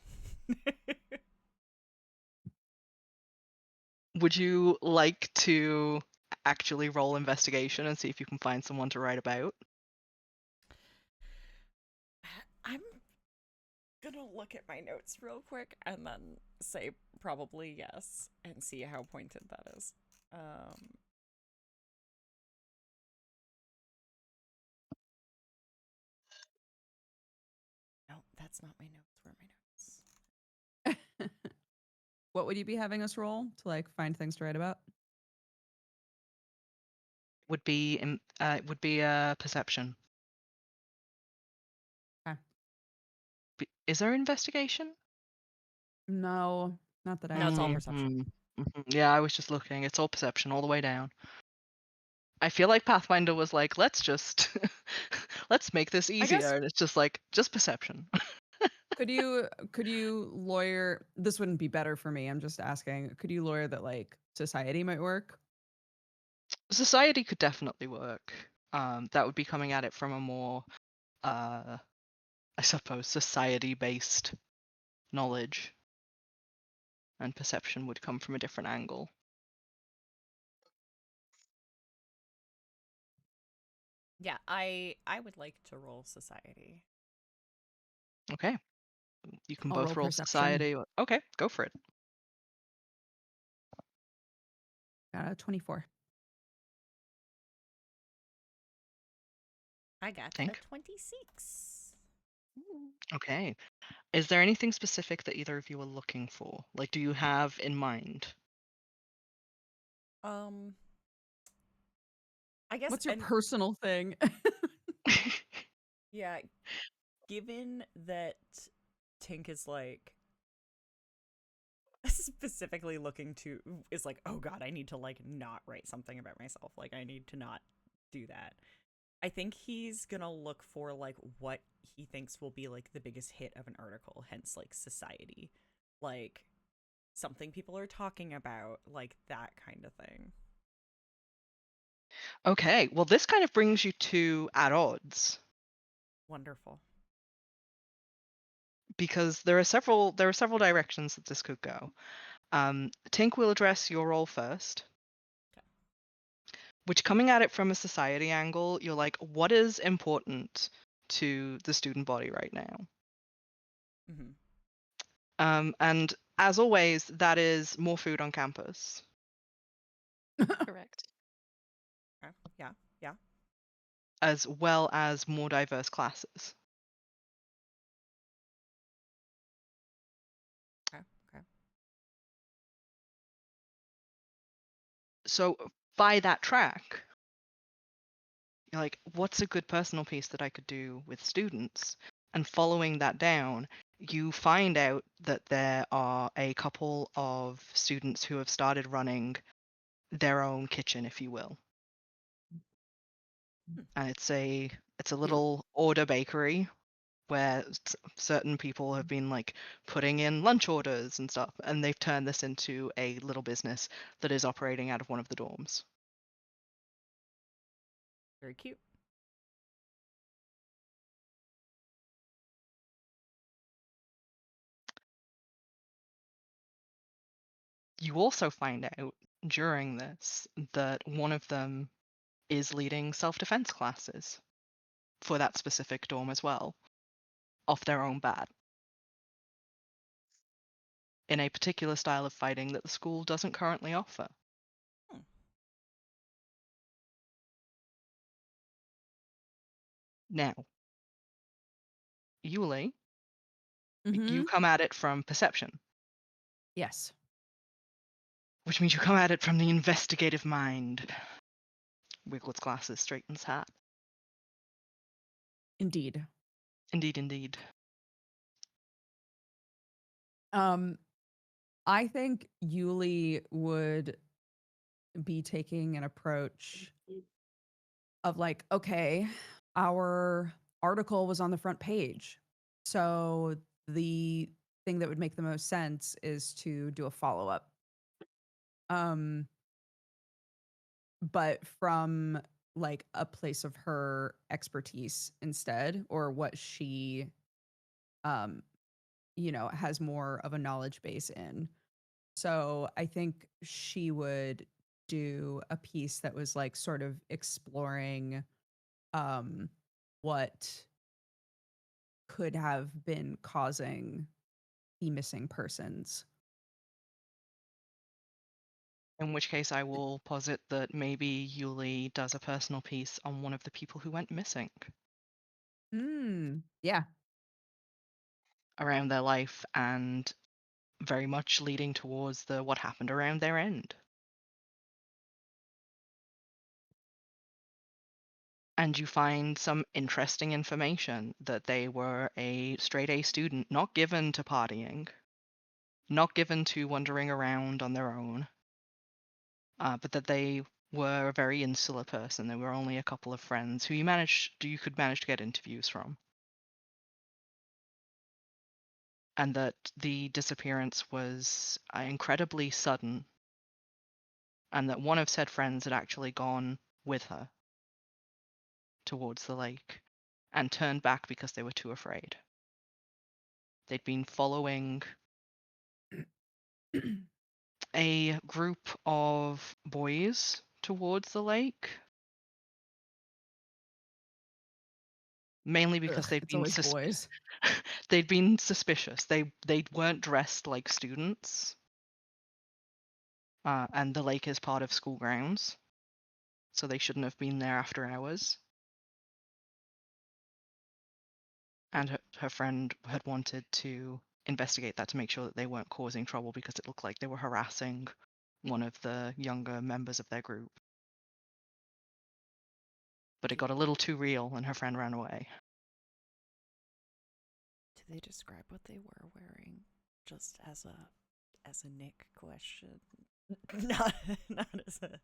Would you like to actually roll investigation and see if you can find someone to write about? I'm gonna look at my notes real quick and then say probably yes and see how pointed that is. No, that's not my notes. Where are my notes? What would you be having us roll to like find things to write about? Would be perception. Okay. Is there investigation? No, not that I No, it's all see. perception. Yeah, I was just looking. It's all perception all the way down. I feel like Pathfinder was like, let's just let's make this guess- easier, and it's just like just perception. Could you lawyer this wouldn't be better for me. I'm just asking. Could you lawyer that like society might work? Society could definitely work. That would be coming at it from a more, I suppose, society-based knowledge, and perception would come from a different angle. Yeah, I would like to roll society. Okay, you can I'll both roll roll perception. society. Okay, go for it. 24. I got Tink? a 26. Okay. Is there anything specific that either of you are looking for? Like, do you have in mind? I guess What's your and- personal thing? Yeah, given that Tink is like specifically looking to is like, oh god, I need to like not write something about myself. Like I need to not do that. I think he's gonna look for like what he thinks will be like the biggest hit of an article, hence like society. Like something people are talking about, like that kind of thing. Okay, well, this kind of brings you to at odds, Wonderful. because there are several directions that this could go. Tink will address your role first. Okay. Which, coming at it from a society angle, you're like, what is important to the student body right now? And as always, that is more food on campus, Correct. Okay. Yeah. Yeah. as well as more diverse classes. Okay. Okay. So by that track, you're like, what's a good personal piece that I could do with students? And following that down, you find out that there are a couple of students who have started running their own kitchen, if you will. And it's a little order bakery where certain people have been like putting in lunch orders and stuff, and they've turned this into a little business that is operating out of one of the dorms. Very cute. You also find out during this that one of them is leading self-defense classes for that specific dorm as well, off their own bat, in a particular style of fighting that the school doesn't currently offer. Now, Yulie, you come at it from perception, Yes. which means you come at it from the investigative mind. Wiggles glasses, straightens hat. Indeed. Indeed, indeed. I think Yulie would be taking an approach of like, okay, our article was on the front page. So the thing that would make the most sense is to do a follow-up. But from like a place of her expertise instead, or what she has more of a knowledge base in. So I think she would do a piece that was like sort of exploring what could have been causing the missing persons. In which case, I will posit that maybe Yulie does a personal piece on one of the people who went missing Yeah. around their life, and very much leading towards the what happened around their end. And you find some interesting information that they were a straight A student, not given to partying, not given to wandering around on their own, but that they were a very insular person. There were only a couple of friends who you could manage to get interviews from. And that the disappearance was incredibly sudden, and that one of said friends had actually gone with her towards the lake and turned back because they were too afraid. They'd been following a group of boys towards the lake, mainly because Ugh, it's always boys. they'd been suspicious. They weren't dressed like students, and the lake is part of school grounds, so they shouldn't have been there after hours. And her friend had wanted to investigate that to make sure that they weren't causing trouble because it looked like they were harassing one of the younger members of their group. But it got a little too real and her friend ran away. Do they describe what they were wearing? Just as a Nick question. not as a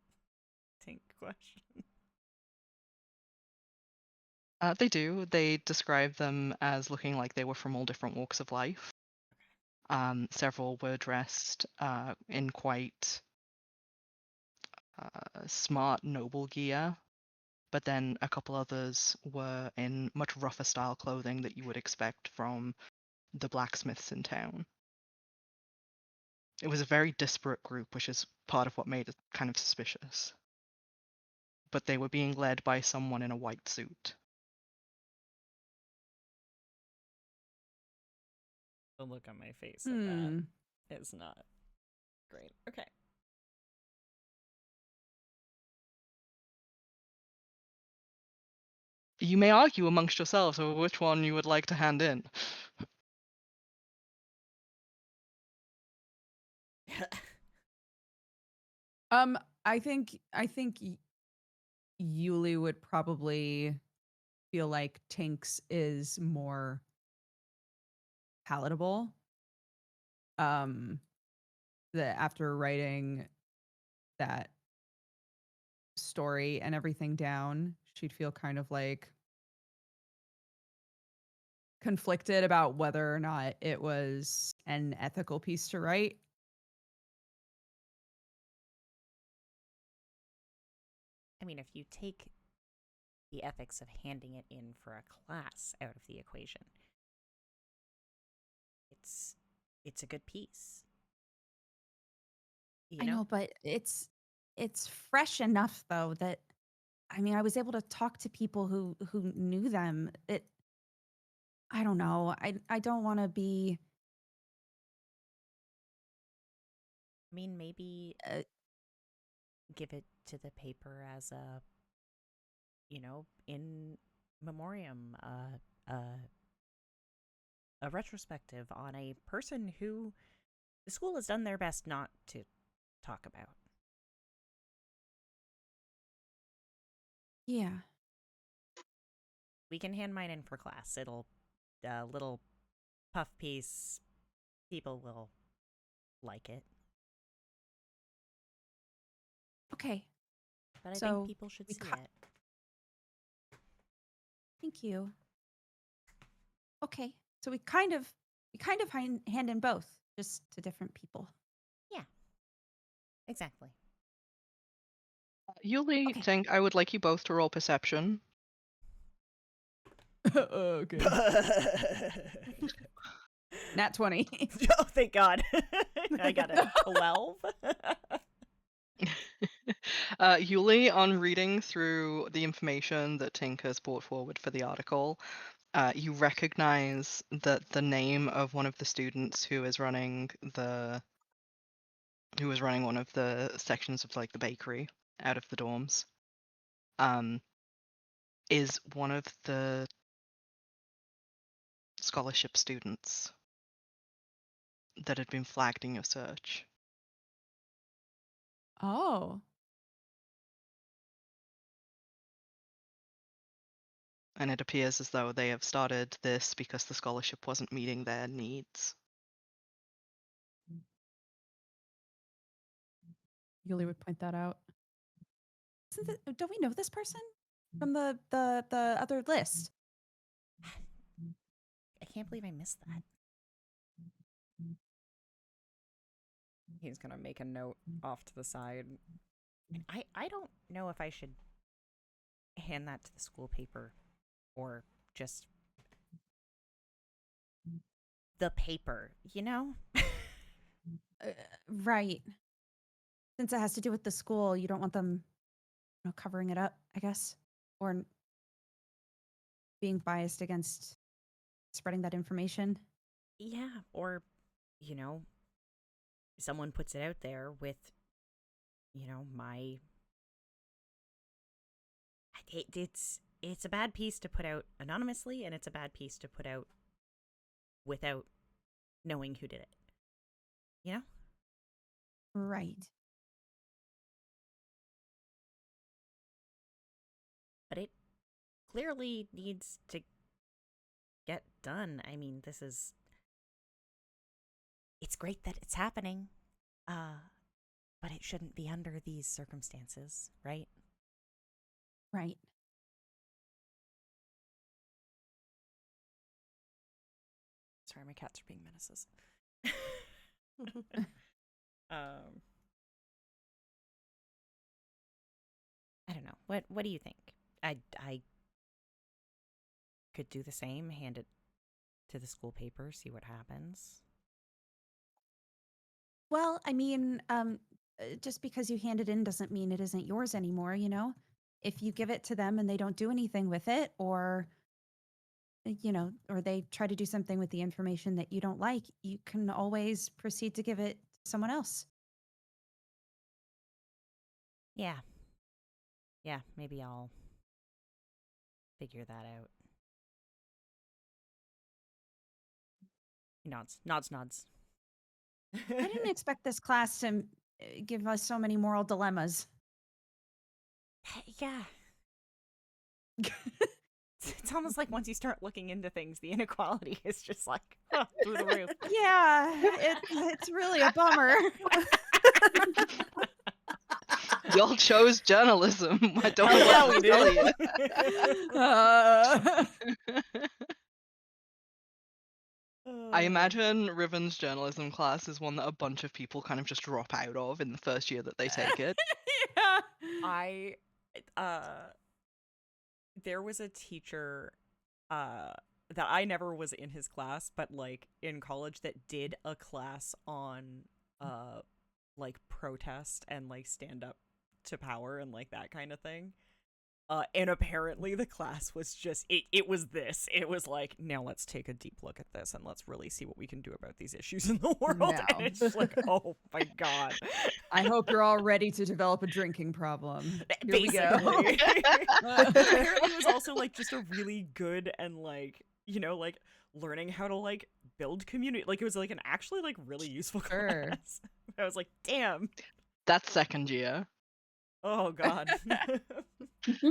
Tink question. They do. They describe them as looking like they were from all different walks of life. Several were dressed in quite smart, noble gear, but then a couple others were in much rougher style clothing that you would expect from the blacksmiths in town. It was a very disparate group, which is part of what made it kind of suspicious. But they were being led by someone in a white suit. The look on my face at that is not great. Okay. You may argue amongst yourselves over which one you would like to hand in. I think Yulie would probably feel like Tink's is more palatable. That after writing that story and everything down, she'd feel kind of like conflicted about whether or not it was an ethical piece to write. I mean, if you take the ethics of handing it in for a class out of the equation, it's a good piece. I know, but it's fresh enough though that I mean, I was able to talk to people who knew them. I don't know. I don't want to be I mean, maybe give it to the paper as a, in memoriam, a retrospective on a person who the school has done their best not to talk about. yeah. We can hand mine in for class. It'll a little puff piece, people will like it. Okay. But I So, think people should we see cut- it. Thank you. Okay. So we kind of hand in both, just to different people. Exactly. Yulie, Okay. Tink, I would like you both to roll perception. Okay. Nat 20. Oh, thank God. I got a 12. Yulie, on reading through the information that Tink has brought forward for the article, you recognize that the name of one of the students who is running one of the sections of like the bakery out of the dorms, is one of the scholarship students that had been flagged in your search. Oh. And it appears as though they have started this because the scholarship wasn't meeting their needs. Yulie would point that out. Don't we know this person from the other list? I can't believe I missed that. He's gonna make a note off to the side. I don't know if I should hand that to the school paper or just the paper, you know? Right. Since it has to do with the school, you don't want them, covering it up, I guess, or being biased against spreading that information. Yeah, or, someone puts it out there with, my... It's a bad piece to put out anonymously, and it's a bad piece to put out without knowing who did it. You know? Right. But it clearly needs to get done. I mean, it's great that it's happening, but it shouldn't be under these circumstances, right? Right. Sorry, my cats are being menaces. I don't know. What do you think? I could do the same, hand it to the school paper, see what happens. Well, I mean, just because you hand it in doesn't mean it isn't yours anymore, If you give it to them and they don't do anything with it, or, or they try to do something with the information that you don't like, you can always proceed to give it to someone else. Yeah. Yeah, maybe I'll figure that out. He nods. I didn't expect this class to give us so many moral dilemmas. Yeah. It's almost like once you start looking into things, the inequality is just like through the roof. Yeah, it's really a bummer. Y'all chose journalism. I don't know what to tell you. I imagine Riven's journalism class is one that a bunch of people kind of just drop out of in the first year that they take it. Yeah. There was a teacher that I never was in his class, but like in college, that did a class on like protest and like stand up to power and like that kind of thing. And apparently the class was just it was this. It was like, now let's take a deep look at this and let's really see what we can do about these issues in the world. No. And it's just like, oh my God. I hope you're all ready to develop a drinking problem. Here we go. Basically. Apparently it was also like just a really good and like, like learning how to like build community. Like it was like an actually like really useful class. I was like, damn. That's second year. Oh God.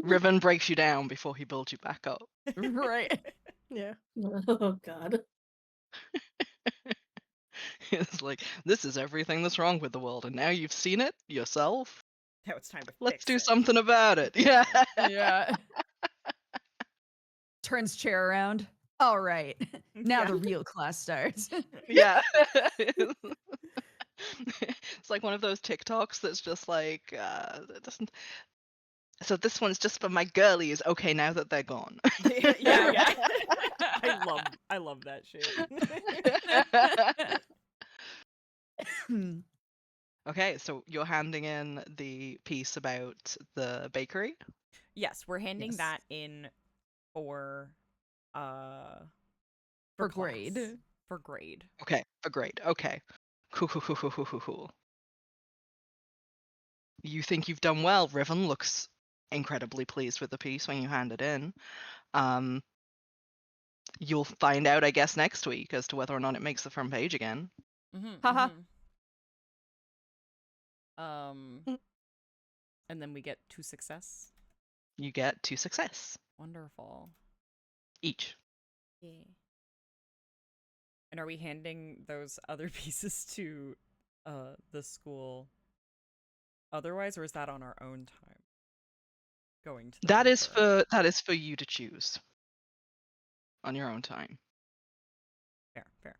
Riven breaks you down before he builds you back up. Right. Yeah. Oh God. It's like, this is everything that's wrong with the world, and now you've seen it yourself. Now it's time to Let's fix do it. something about it. Yeah. Yeah. Turns chair around. All right. Now Yeah. the real class starts. Yeah. It's like one of those TikToks that's just like, it doesn't. So this one's just for my girlies. Okay, now that they're gone. Yeah. I love that shit. Okay, so you're handing in the piece about the bakery. Yes, we're handing Yes. that in for uh For class. grade. For grade. Okay, for grade. Okay. Cool. You think you've done well. Riven looks incredibly pleased with the piece when you hand it in. You'll find out, I guess, next week as to whether or not it makes the front page again. Haha. Mm. And then we get 2 success. You get 2 success Wonderful. each. Yeah. And are we handing those other pieces to the school otherwise, or is that on our own time? Going to the That is paper? for you to choose on your own time. Fair.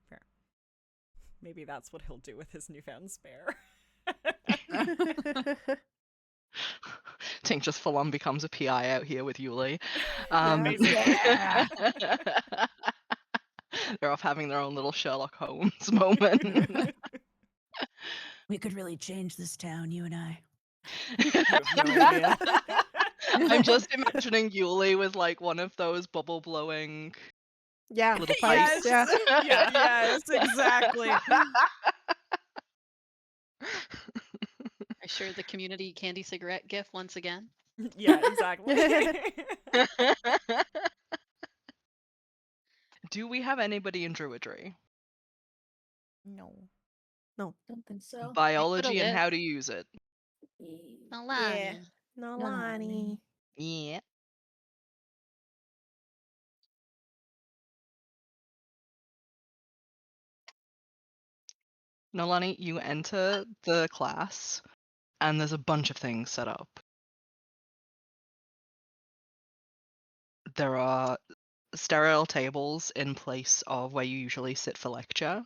Maybe that's what he'll do with his newfound spare. Tink just full on becomes a PI out here with Yulie. Basically. Yeah. They're off having their own little Sherlock Holmes moment. We could really change this town, you and I. You have no idea. I'm just imagining Yulie with like one of those bubble blowing Yeah, little Yes. pipes. Yeah. Yes, exactly. I share the community candy cigarette gif once again. Yeah, exactly. Do we have anybody in Druidry? No. No. Don't think so. Biology and list. how to use it. Yeah. Noelani. Noelani. Yeah. Noelani, you enter the class, and there's a bunch of things set up. There are sterile tables in place of where you usually sit for lecture,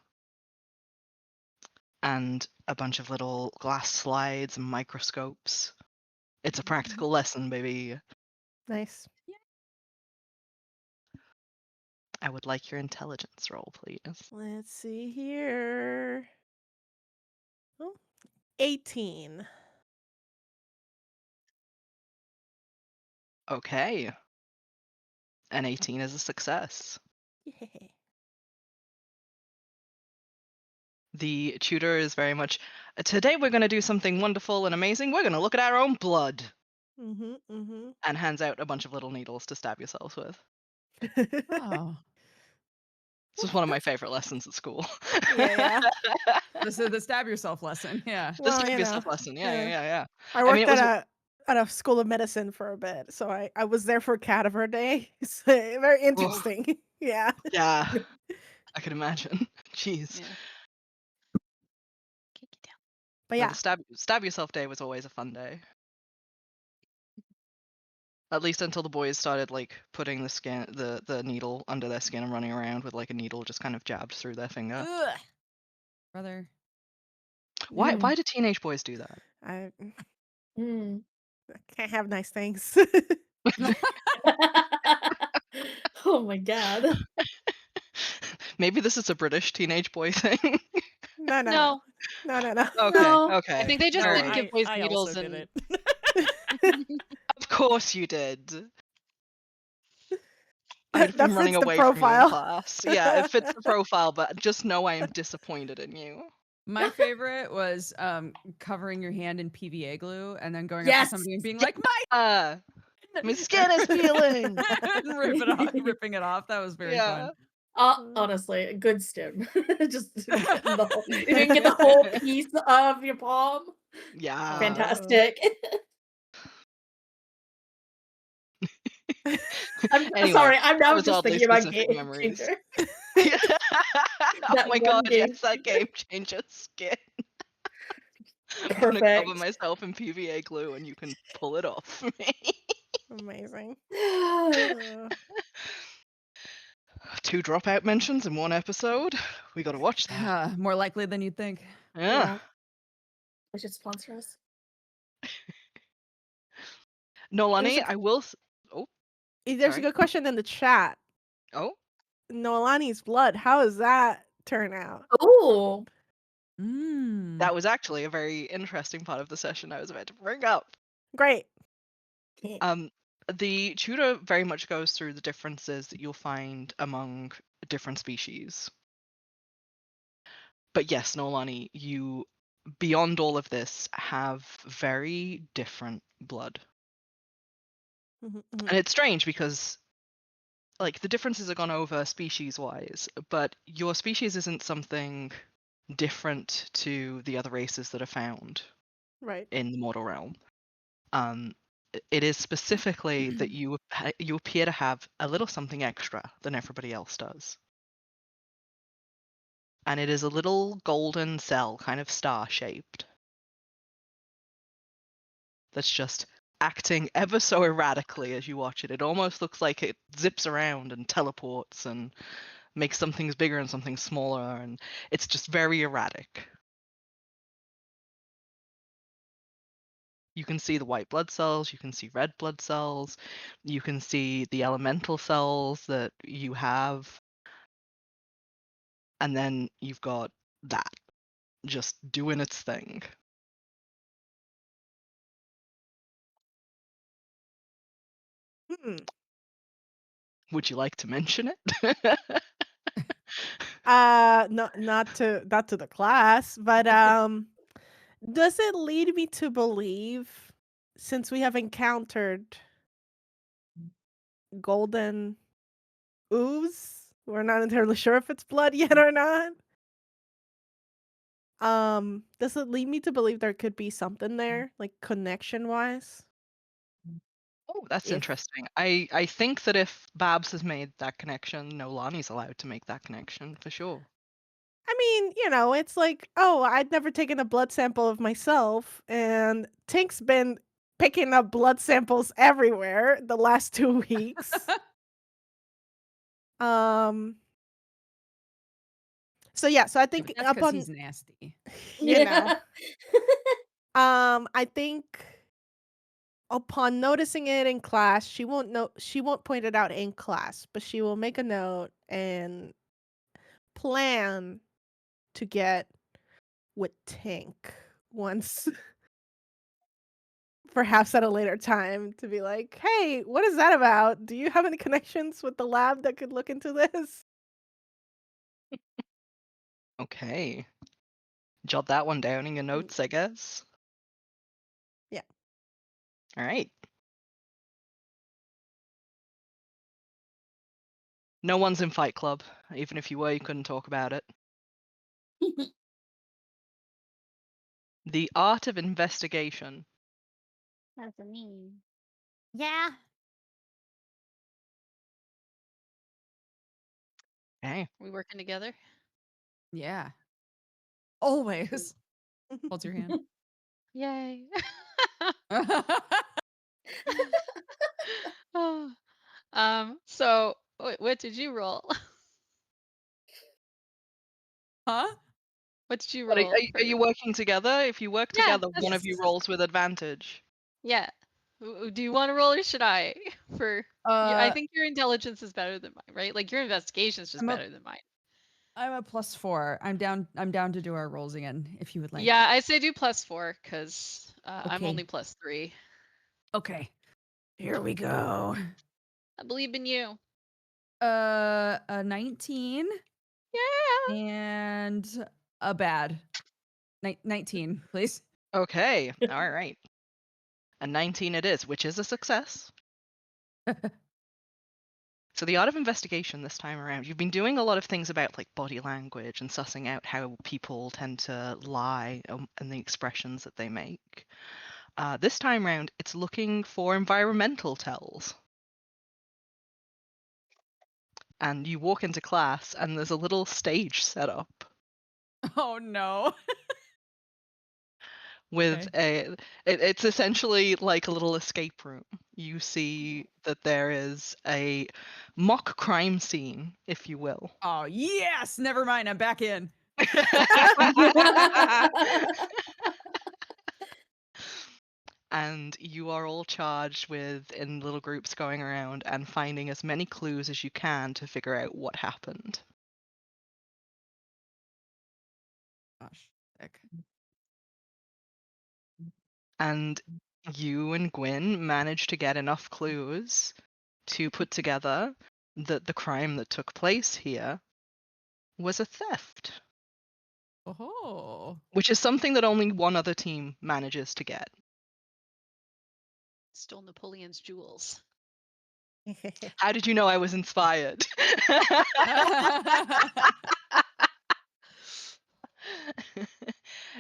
and a bunch of little glass slides and microscopes. It's a practical lesson, baby. Nice. I would like your intelligence roll, please. Let's see here. Oh, 18. Okay. An 18 is a success. Yeah. The tutor is very much, today we're going to do something wonderful and amazing. We're going to look at our own blood. Mm-hmm. And hands out a bunch of little needles to stab yourselves with. Oh. This was one of my favorite lessons at school. Yeah. This is the stab yourself lesson. Yeah. The Well, stab you yourself know, lesson. yeah. Yeah. I I worked mean, it was at a school of medicine for a bit, so I was there for cadaver day. So very interesting. Yeah. Yeah. I could imagine. Jeez. Yeah. Kick you down. But No, yeah. the stab yourself day was always a fun day. At least until the boys started like putting the needle under their skin and running around with like a needle just kind of jabbed through their finger. Ugh. Brother. Why Mm. do teenage boys do that? I Mm. can't have nice things. Oh my god. Maybe this is a British teenage boy thing. No. No, No. Okay. No. Okay. I think they just All didn't right. give boys I needles also and did it. Of course you did. That I've been running fits the away from you in profile. class. Yeah, it fits the profile, but just know I am disappointed in you. My favorite was covering your hand in PVA glue and then going up Yes. to somebody and being like, "My My skin is peeling. and ripping it off. That was very fun. Honestly, a good stim. Just getting the whole, you didn't get the whole piece of your palm. Yeah. Fantastic. I'm Anyway, sorry. I'm now was just oddly thinking about specific Game memories. Changer. Oh That my one god, game. yes, that game changer skin. I'm gonna Perfect. cover myself in PVA glue and you can pull it off for me. Amazing. Uh, 2 dropout mentions in one episode. We gotta watch that. More likely than you'd think. Yeah. They should sponsor us. There's Noelani, a I will. Oh, there's a sorry. good question in the chat. Oh, Noelani's blood. How does that turn out? Oh, Mm. that was actually a very interesting part of the session I was about to bring up. Great. The tutor very much goes through the differences that you'll find among different species. But yes, Noelani, you, beyond all of this, have very different blood. Mhm, And mhm. it's strange because, like, the differences are gone over species-wise, but your species isn't something different to the other races that are found Right. in the mortal realm. It is specifically that you appear to have a little something extra than everybody else does. And it is a little golden cell, kind of star-shaped, that's just acting ever so erratically as you watch it. It almost looks like it zips around and teleports and makes some things bigger and some things smaller, and it's just very erratic. You can see the white blood cells, you can see red blood cells, you can see the elemental cells that you have, and then you've got that just doing its thing. Hmm. Would you like to mention it? Not to the class, but does it lead me to believe, since we have encountered golden ooze, we're not entirely sure if it's blood yet or not. Does it lead me to believe there could be something there, like connection wise? Oh, that's If interesting. I think that if Babs has made that connection, Noelani's allowed to make that connection for sure. I mean, it's like, oh, I'd never taken a blood sample of myself, and Tink's been picking up blood samples everywhere the last 2 weeks. Um, so yeah, so I Yeah, but think that's because upon he's nasty. you know, I think upon noticing it in class, she won't point it out in class, but she will make a note and plan to get with Tink once perhaps at a later time to be like, "Hey, what is that about? Do you have any connections with the lab that could look into this?" Okay. Jot that one down in your Mm. notes, I guess. Yeah. All right. No one's in Fight Club. Even if you were, you couldn't talk about it. The art of investigation. That's me. Yeah. Okay. We working together? Yeah. Always. Holds your hand. Yay. Oh, so what did you roll? Huh? What did you But are, roll are you working together? If you work Yeah, together, one of you Yes. rolls with advantage. yeah. Do you want to roll or should I? I Uh, think your intelligence is better than mine, right? Like your investigation is just I'm a better than mine. I'm a +4. I'm down to do our rolls again if you would like. Yeah, I say do +4 because I'm Okay. only +3. Okay. Here we go. I believe in you. A 19 Yeah. and a bad. 19, please. Okay. All right. A 19 it is, which is a success. So the art of investigation this time around, you've been doing a lot of things about like body language and sussing out how people tend to lie and the expressions that they make. This time around, it's looking for environmental tells. and you walk into class, and there's a little stage set up Oh no. with Okay. it's essentially like a little escape room. You see that there is a mock crime scene, if you will. Oh yes. Never mind. I'm back in. And you are all charged with, in little groups, going around and finding as many clues as you can to figure out what happened. Gosh. Sick. And you and Gwyn managed to get enough clues to put together that the crime that took place here was a theft, Oh. which is something that only one other team manages to get. Stole Napoleon's jewels. How did you know I was inspired?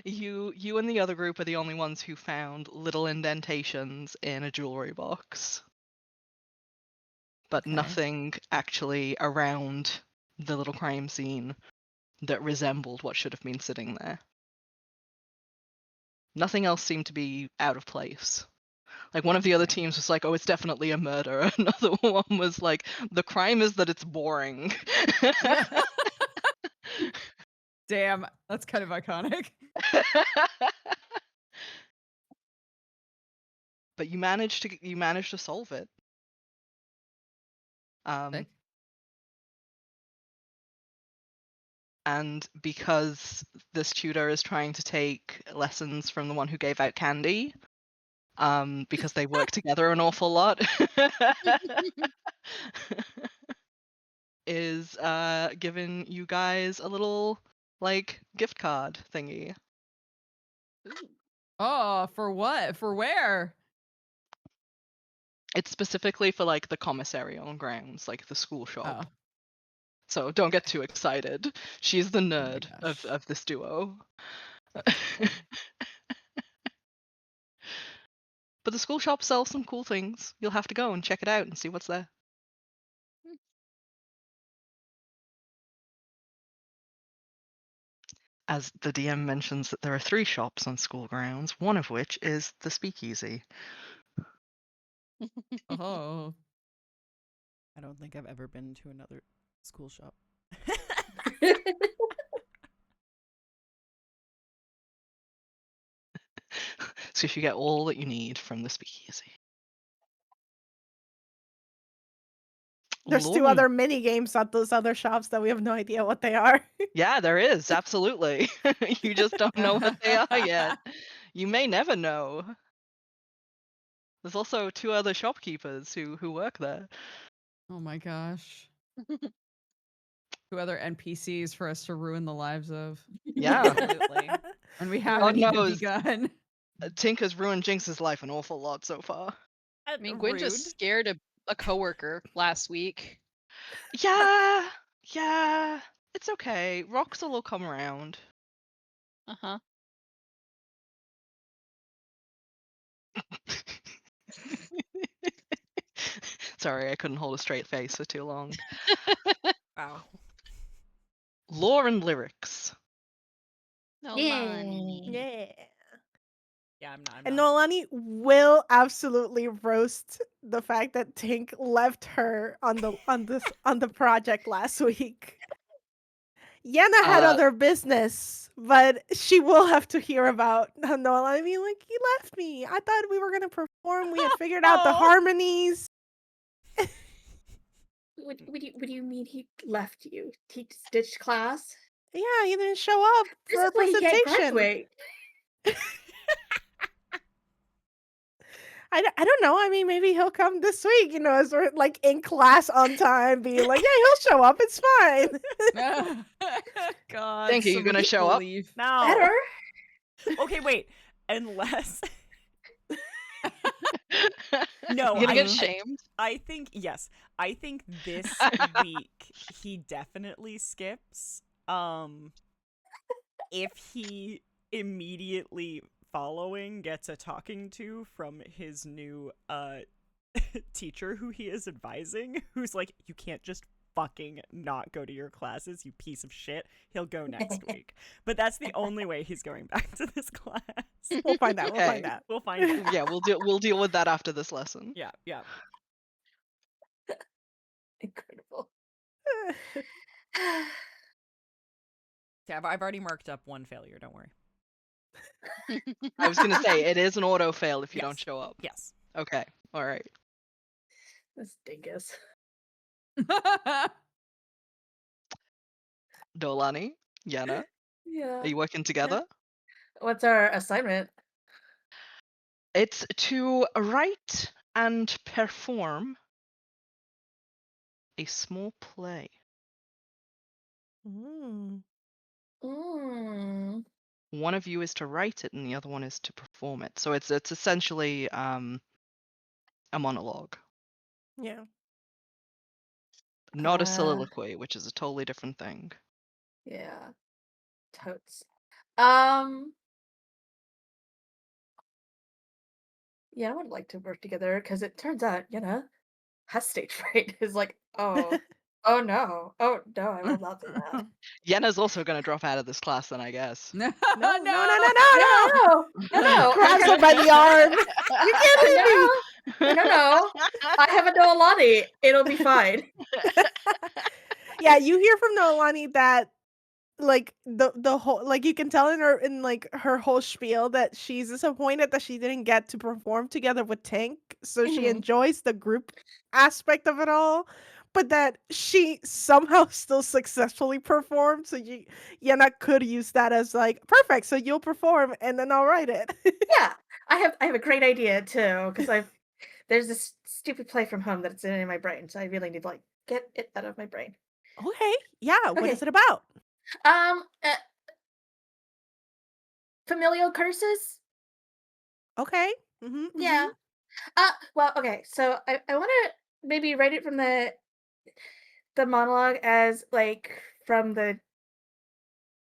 You and the other group are the only ones who found little indentations in a jewelry box, but Okay. nothing actually around the little crime scene that resembled what should have been sitting there. Nothing else seemed to be out of place. Like, one of the other Okay. teams was like, oh, it's definitely a murder. Another one was like, the crime is that it's boring. Damn, that's kind of iconic. But you managed to solve it. Sick. And because this tutor is trying to take lessons from the one who gave out candy, because they work together an awful lot, is giving you guys a little, like, gift card thingy. Oh, for what? For where? It's specifically for, like, the commissary on grounds, like the school Oh. shop. So don't get too excited. She's the Oh my nerd gosh. of this duo. Okay. But the school shop sells some cool things. You'll have to go and check it out and see what's there. As the DM mentions that there are 3 shops on school grounds, one of which is the Speakeasy. Oh. I don't think I've ever been to another school shop. So you get all that you need from the Speakeasy. There's 2 Lauren. other mini games at those other shops that we have no idea what they are. Yeah, there is, absolutely. You just don't know what they are yet. You may never know. There's also 2 other shopkeepers who work there. Oh my gosh. 2 other NPCs for us to ruin the lives of. Yeah. Absolutely. And we haven't even knows. begun. Tink has ruined Jinx's life an awful lot so far. I mean, Gwyn Rude. just scared a coworker last week. Yeah, it's okay. Roxel will come around. Uh-huh. Sorry, I couldn't hold a straight face for too long. Wow. Lore and lyrics. Noelani. Yeah. Yeah, I'm not. And Noelani will absolutely roast the fact that Tink left her on the project last week. Yenna had other business, but she will have to hear about Noelani being like, he left me. I thought we were gonna perform. We had figured out the Oh. harmonies. What do you mean he left you? He ditched class? Yeah, he didn't show up This for is a why he can't presentation. graduate. I don't know. I mean, maybe he'll come this week, as we're like in class on time, being like, yeah, he'll show up. It's fine. God. Thank you. You gonna show up? No. Better. Okay, wait. Unless You no, You gonna I get shamed? I think yes. I think this week he definitely skips. If he immediately following gets a talking to from his new teacher who he is advising, who's like, you can't just fucking not go to your classes, you piece of shit, he'll go next week. But that's the only way he's going back to this class. We'll find out. We'll find Okay. out. We'll find out. Yeah, we'll deal with that after this lesson. Yeah, yeah. Incredible. Yeah, I've already marked up one failure, don't worry. I was gonna say it is an auto fail if you don't Yes. show up. Yes. Okay. All right. This dingus. Noelani, Yenna, Yeah. are you working together? What's our assignment? It's to write and perform a small play. Mm. Mm. One of you is to write it and the other one is to perform it. So it's essentially a monologue, Yeah. not a Uh, soliloquy, which is a totally different thing. Yeah. Totes. Yeah, I would like to work together because it turns out, has stage fright. Is like, oh no. Oh no, I will not do that. Yenna's also going to drop out of this class then, I guess. No, no, no, no, no, no, no. No. Grabs her by the arm. You can't leave me. No. I have a Noelani. It'll be fine. Yeah, you hear from Noelani that like the whole like you can tell in like her whole spiel that she's disappointed that she didn't get to perform together with Tink, so she Mhm. enjoys the group aspect of it all, but that she somehow still successfully performed. So Yenna could use that as like perfect. So you'll perform and then I'll write it. Yeah, I have a great idea too because there's this stupid play from home that's in my brain, so I really need to like get it out of my brain. Okay, yeah. What is Okay. it about? Um, uh, Familial curses. Okay. Mm-hmm, Yeah. Well, okay. So I want to maybe write it from the monologue as like from the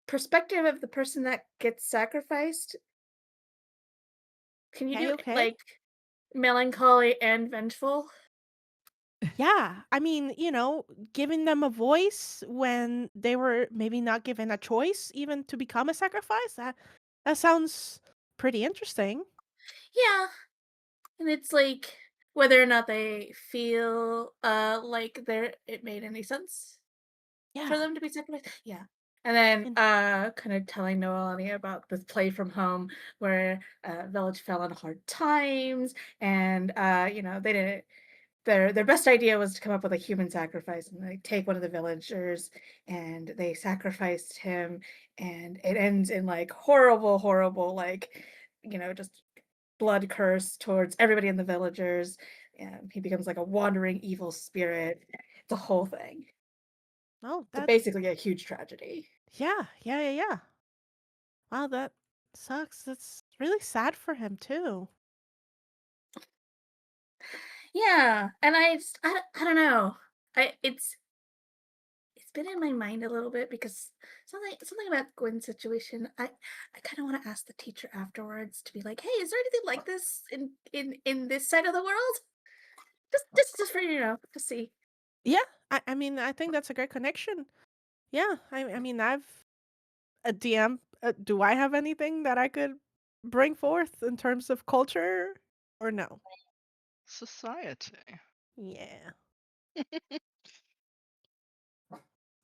perspective of the person that gets sacrificed. Can you do Okay. like melancholy and vengeful? Yeah, I mean, giving them a voice when they were maybe not given a choice even to become a sacrifice. That sounds pretty interesting. Yeah, and it's like whether or not they feel like it made any sense for Yeah. them to be sacrificed. Yeah. And then And kind of telling Noelani about this play from home where village fell on hard times and they didn't their best idea was to come up with a human sacrifice and like take one of the villagers and they sacrificed him and it ends in like horrible like just blood curse towards everybody in the villagers and he becomes like a wandering evil spirit. It's a whole thing. oh, So that basically a huge tragedy. yeah. Wow, that sucks. That's really sad for him too. Yeah, and I don't know. It's been in my mind a little bit because something about Gwynn's situation. I kind of want to ask the teacher afterwards to be like, "Hey, is there anything like this in this side of the world?" Just for to see. Yeah, I mean, I think that's a great connection. Yeah, I mean, I've a DM. Do I have anything that I could bring forth in terms of culture or no? Society. Yeah.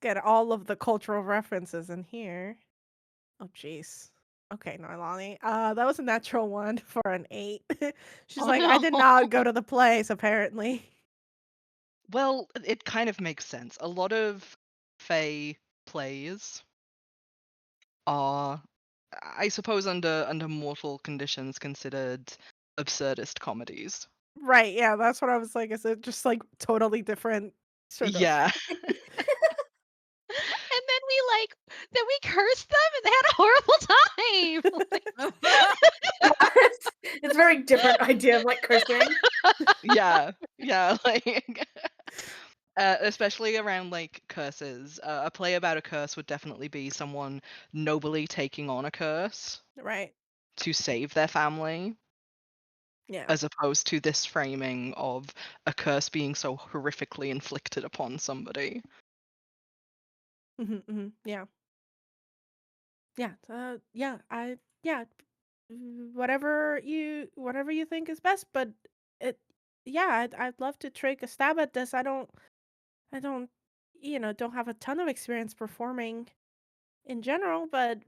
Get all of the cultural references in here. Oh, jeez. Okay, Noelani. That was a natural one for an 8. She's Oh like, I did no. not go to the place, apparently. Well, it kind of makes sense. A lot of Fae plays are, I suppose, under mortal conditions, considered absurdist comedies. Right, yeah, that's what I was like. Is it just like totally different sort of? Yeah. And then we cursed them and they had a horrible time. It's a very different idea of like cursing. Yeah. Like especially around like curses. A play about a curse would definitely be someone nobly taking on a curse Right. to save their family. Yeah. as opposed to this framing of a curse being so horrifically inflicted upon somebody. Yeah. Yeah. Yeah. Whatever you think is best, but it. Yeah, I'd love to take a stab at this. I don't don't have a ton of experience performing in general, but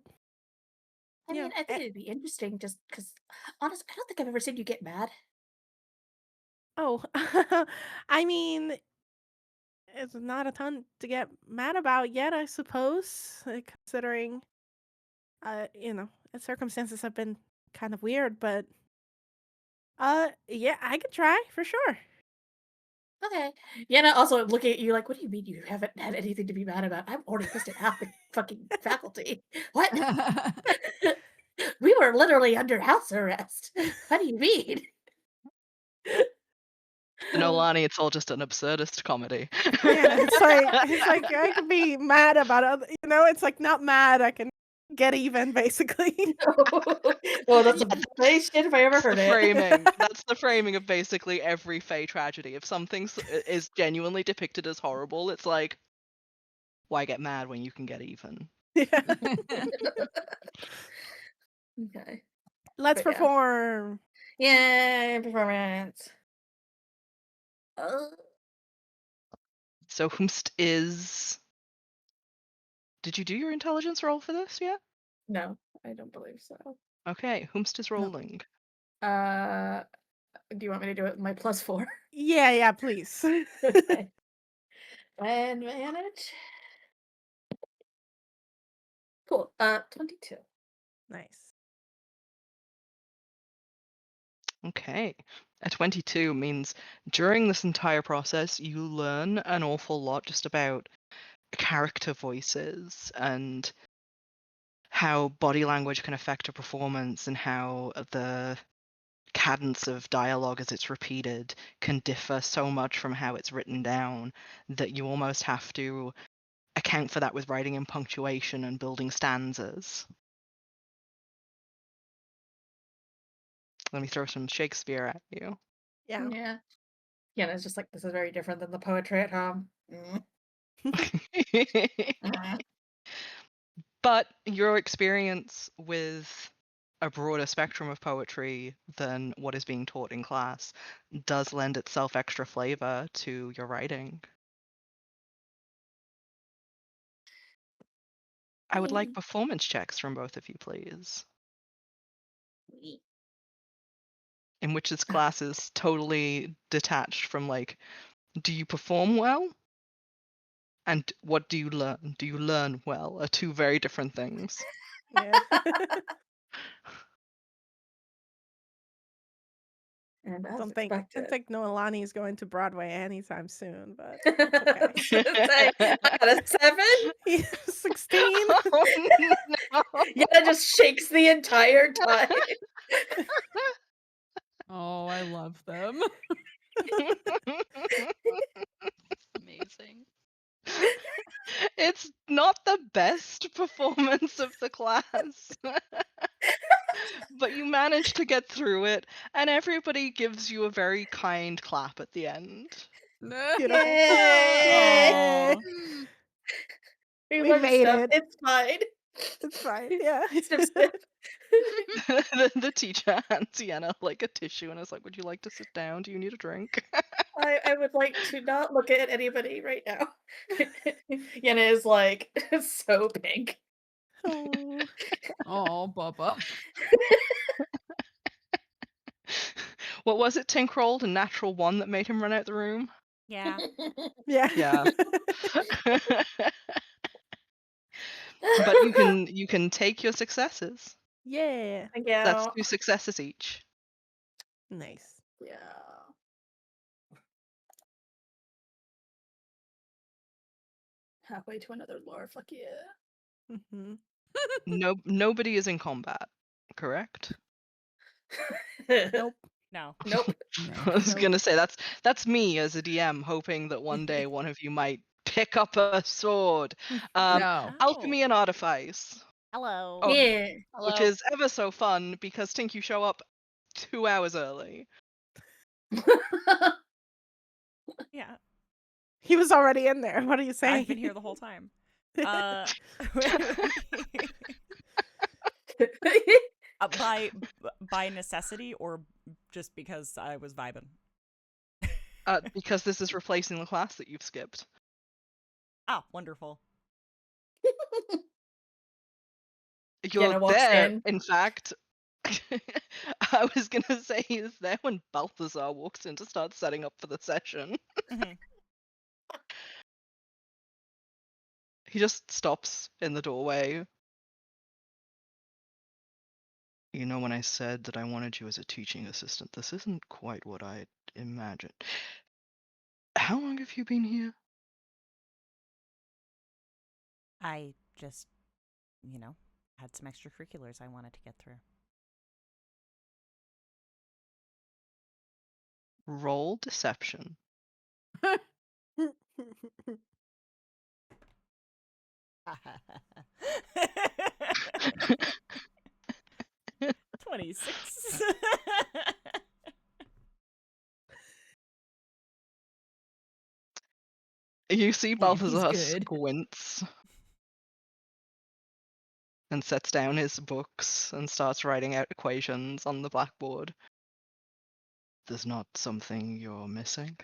I yeah. mean, I think it'd be interesting just because, honestly, I don't think I've ever seen you get mad. Oh, I mean, it's not a ton to get mad about yet, I suppose, considering circumstances have been kind of weird, but yeah, I could try for sure. Okay. Yenna also looking at you like, what do you mean you haven't had anything to be mad about? I've already listed half the fucking faculty. What? We were literally under house arrest. What do you mean? In Noelani, it's all just an absurdist comedy. Yeah, it's like I could be mad about it's like not mad, I can get even basically. Well, that's Yeah, the funniest shit if I ever That's the heard it. framing. That's the framing of basically every Fey tragedy. If something is genuinely depicted as horrible, it's like, why get mad when you can get even? Yeah. Okay. Let's But yeah. perform. Yay, performance. So whomst is. Did you do your intelligence roll for this yet? No, I don't believe so. Okay, whomst is rolling. Do you want me to do it with my +4? Yeah, please. Okay. And manage. Cool. 22. Nice. Okay. A 22 means during this entire process, you learn an awful lot just about character voices and how body language can affect a performance and how the cadence of dialogue as it's repeated can differ so much from how it's written down that you almost have to account for that with writing in punctuation and building stanzas. Let me throw some Shakespeare at you. Yeah. Yeah. Yeah, and it's just like, this is very different than the poetry at home. But your experience with a broader spectrum of poetry than what is being taught in class does lend itself extra flavor to your writing. I would like performance checks from both of you, please. In which this class is totally detached from, like, do you perform well? And what do you learn? Do you learn well? Are two very different things. Yeah. And as Don't expected. think Noelani is going to Broadway anytime soon, but I okay. was gonna say, I got a 7. 16. Oh, no. Yenna just shakes the entire time. Oh, I love them. Amazing. It's not the best performance of the class. But you manage to get through it, and everybody gives you a very kind clap at the end. Beautiful. Yay! Yay. Aw. We We learned made stuff. it. It's fine. It's fine. Yeah. Snip, snip. The teacher hands Yenna like a tissue and is like, would you like to sit down? Do you need a drink? I would like to not look at anybody right now. Yenna is like so pink. Oh. Oh, Bubba. What was it, Tink rolled? A natural 1 that made him run out the room? Yeah. Yeah. Yeah. But you can take your successes. Yeah. Thank you. That's 2 successes each. Nice. Yeah. Halfway to another lore. Fuck yeah. Hmm. Nobody is in combat, correct? Nope. No. Nope. No. I was Nope. gonna say that's me as a DM hoping that one day one of you might pick up a sword. No. Alchemy and artifice. Hello. Oh, Yeah. which Hello. is ever so fun because Tink, you show up 2 hours early. Yeah, He was already in there. What are you saying? I've been here the whole time. By necessity or just because I was vibing? Because this is replacing the class that you've skipped. Ah, wonderful. You're Yenna walks there, in. in fact. I was gonna say he's there when Balthazar walks in to start setting up for the session. Mhm. He just stops in the doorway. You know, when I said that I wanted you as a teaching assistant, this isn't quite what I'd imagined. How long have you been here? I just, had some extracurriculars I wanted to get through. Roll deception. 26. You see Damn, he's Balthazar good. squints and sets down his books and starts writing out equations on the blackboard. There's not something you're missing?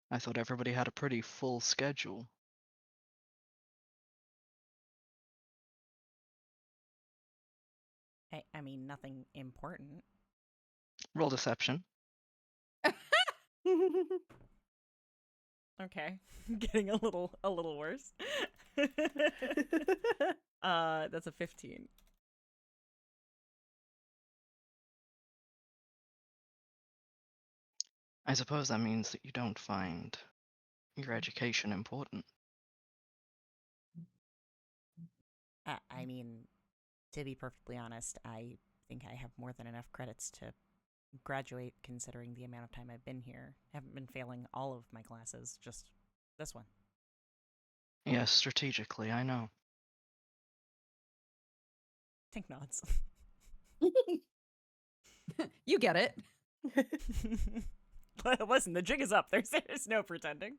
I thought everybody had a pretty full schedule. I mean, nothing important. Roll deception. Okay, getting a little worse. That's a 15. I suppose that means that you don't find your education important. I mean, to be perfectly honest, I think I have more than enough credits to graduate considering the amount of time I've been here. I haven't been failing all of my classes, just this one. Yes, strategically, I know. Tink nods. You get it. Listen, the jig is up. There's no pretending.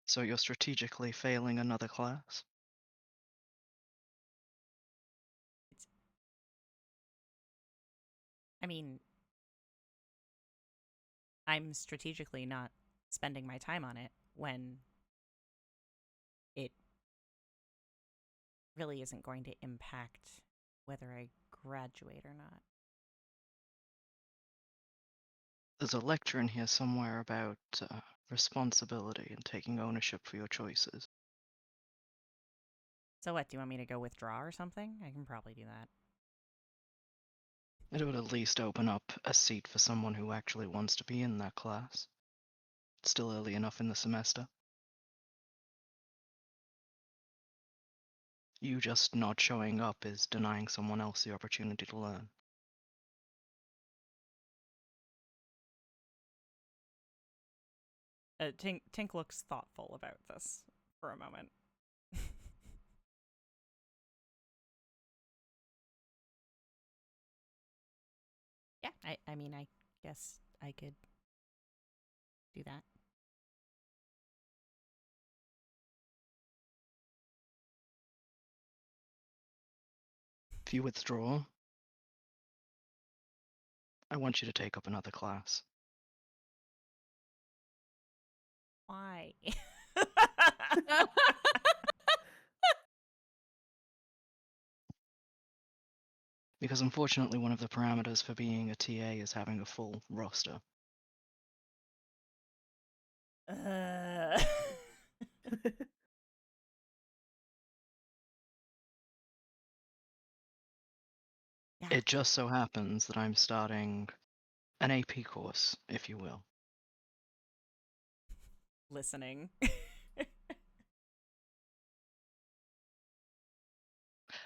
So you're strategically failing another class? I mean, I'm strategically not spending my time on it when it really isn't going to impact whether I graduate or not. There's a lecture in here somewhere about responsibility and taking ownership for your choices. So what, do you want me to go withdraw or something? I can probably do that. It would at least open up a seat for someone who actually wants to be in that class. It's still early enough in the semester. You just not showing up is denying someone else the opportunity to learn. Tink looks thoughtful about this for a moment. Yeah, I mean, I guess I could do that. If you withdraw, I want you to take up another class. Why? Because unfortunately one of the parameters for being a TA is having a full roster. Yeah. It just so happens that I'm starting an AP course, if you will. Listening.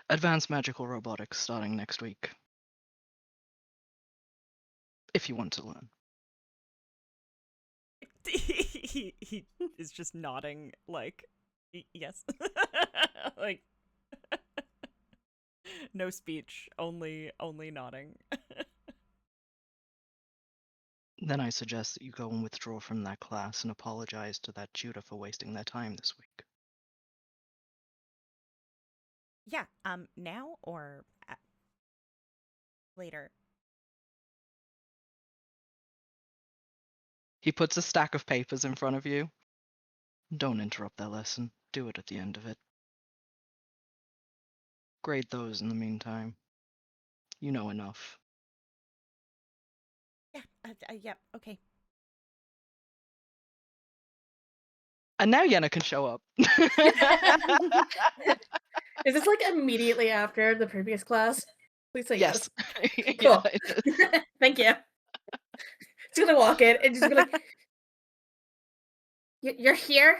Advanced Magical Robotics starting next week. If you want to learn. he is just nodding like Yes. Like, no speech, only nodding. Then I suggest that you go and withdraw from that class and apologize to that tutor for wasting their time this week. Yeah, now or later? He puts a stack of papers in front of you. Don't interrupt their lesson. Do it at the end of it. Grade those in the meantime. You know enough. Yeah, yeah, okay. And now Yenna can show up. Is this like immediately after the previous class? Please say yes. Yes. Cool. Yeah, it is. Thank you. She's gonna walk in and just be like, "You're here?"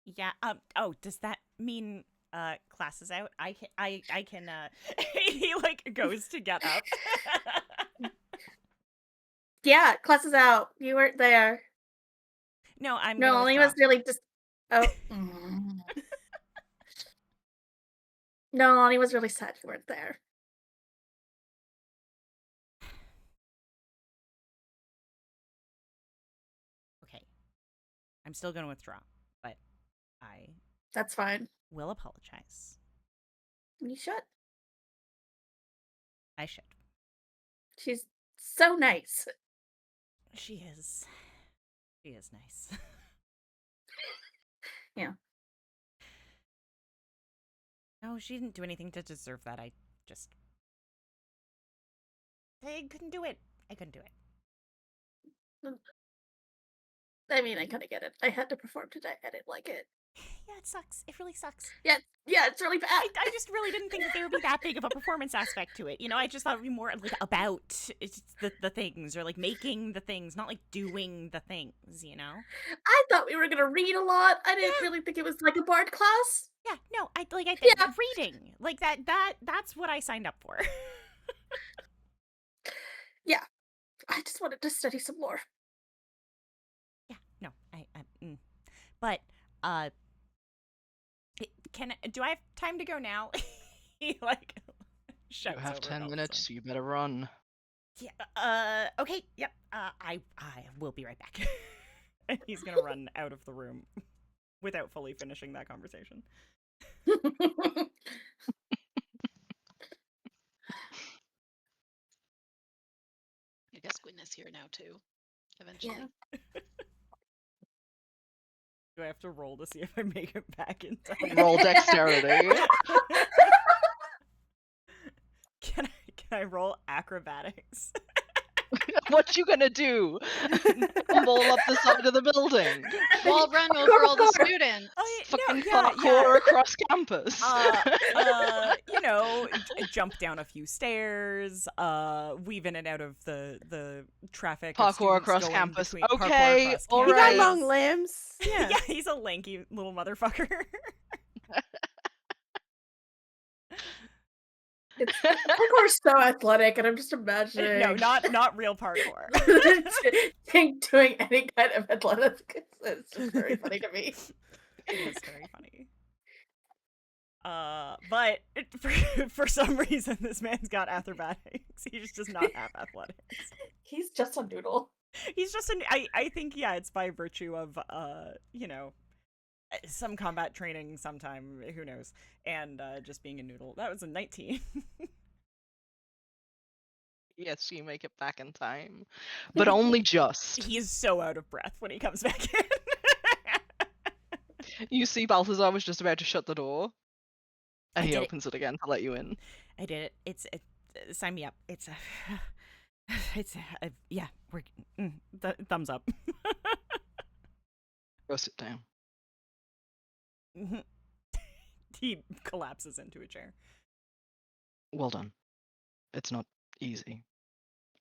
Yeah, oh, does that mean class is out? I can He like goes to get up. Yeah, class is out. You weren't there. No, I'm No, gonna only withdraw. was really just. Oh. No, only was really sad you weren't there. Okay. I'm still gonna withdraw, but I That's fine. will apologize. You should. I should. She's so nice. She is. She is nice. Yeah. No, she didn't do anything to deserve that. I couldn't do it. I couldn't do it. I mean, I kind of get it. I had to perform today. I didn't like it. Yeah, it sucks. It really sucks. Yeah, it's really bad. I just really didn't think that there would be that big of a performance aspect to it. You know, I just thought it would be more like about it's the things or like making the things, not like doing the things, you know? I thought we were gonna read a lot. I didn't really think it was like a bard class. Yeah, no, I think Yeah. reading. Like that's what I signed up for. Yeah, I just wanted to study some more. Yeah, no, but do I have time to go now? He like shouts You have over 10 Elsa. minutes, so you better run. Yeah, okay, yep. I will be right back. And he's gonna run out of the room without fully finishing that conversation. I guess Gwynn is here now too. Eventually. Yeah. Do I have to roll to see if I make it back in time? Roll dexterity. Can I roll acrobatics? What you gonna do? Tumble up the side of the building? Wall run over all the students. Oh, Fucking yeah, parkour across campus. You know, jump down a few stairs, weave in and out of the traffic. of Parkour students across going campus. between- parkour Okay, across all He got right. long limbs. Yeah. Yeah, he's a lanky little motherfucker. Parkour's so athletic, and I'm just imagining. No, not real parkour. Tink doing any kind of athletics. It's just very funny to me. It is very funny. But for some reason, this man's got acrobatics. He just does not have athletics. He's just a noodle. He's just I think, yeah, it's by virtue of, you know, some combat training sometime, who knows, and just being a noodle. That was a 19. Yes, you make it back in time. But only just. He is so out of breath when he comes back in. You see Balthazar was just about to shut the door. And I he did it. opens it again to let you in. I did it. Sign me up. Yeah, we're Thumbs up. Go sit down. He collapses into a chair. Well done. It's not easy.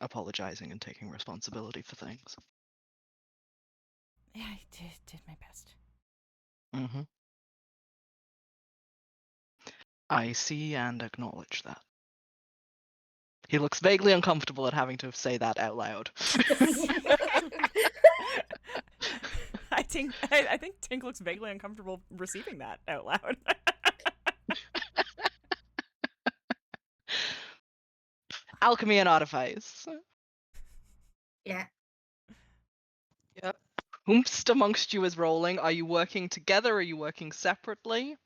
Apologizing and taking responsibility for things. Yeah, I did my best. Mm-hmm. I see and acknowledge that. He looks vaguely uncomfortable at having to say that out loud. I I think Tink looks vaguely uncomfortable receiving that out loud. Alchemy and artifice. Yeah. Yep. Whomst amongst you is rolling? Are you working together? Are you working separately?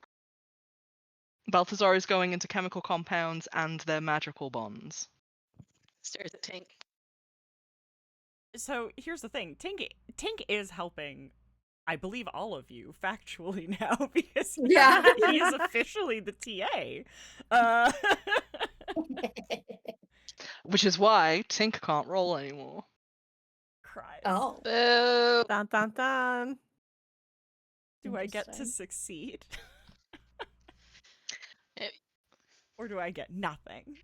Balthazar is going into chemical compounds and their magical bonds. Stares at Tink. So here's the thing. Tink is helping, I believe, all of you factually now because Yeah. he is officially the TA. Which is why Tink can't roll anymore. Cries. Oh. Boo. Dun dun dun. Do I get to Interesting. succeed? Eh, Or do I get nothing?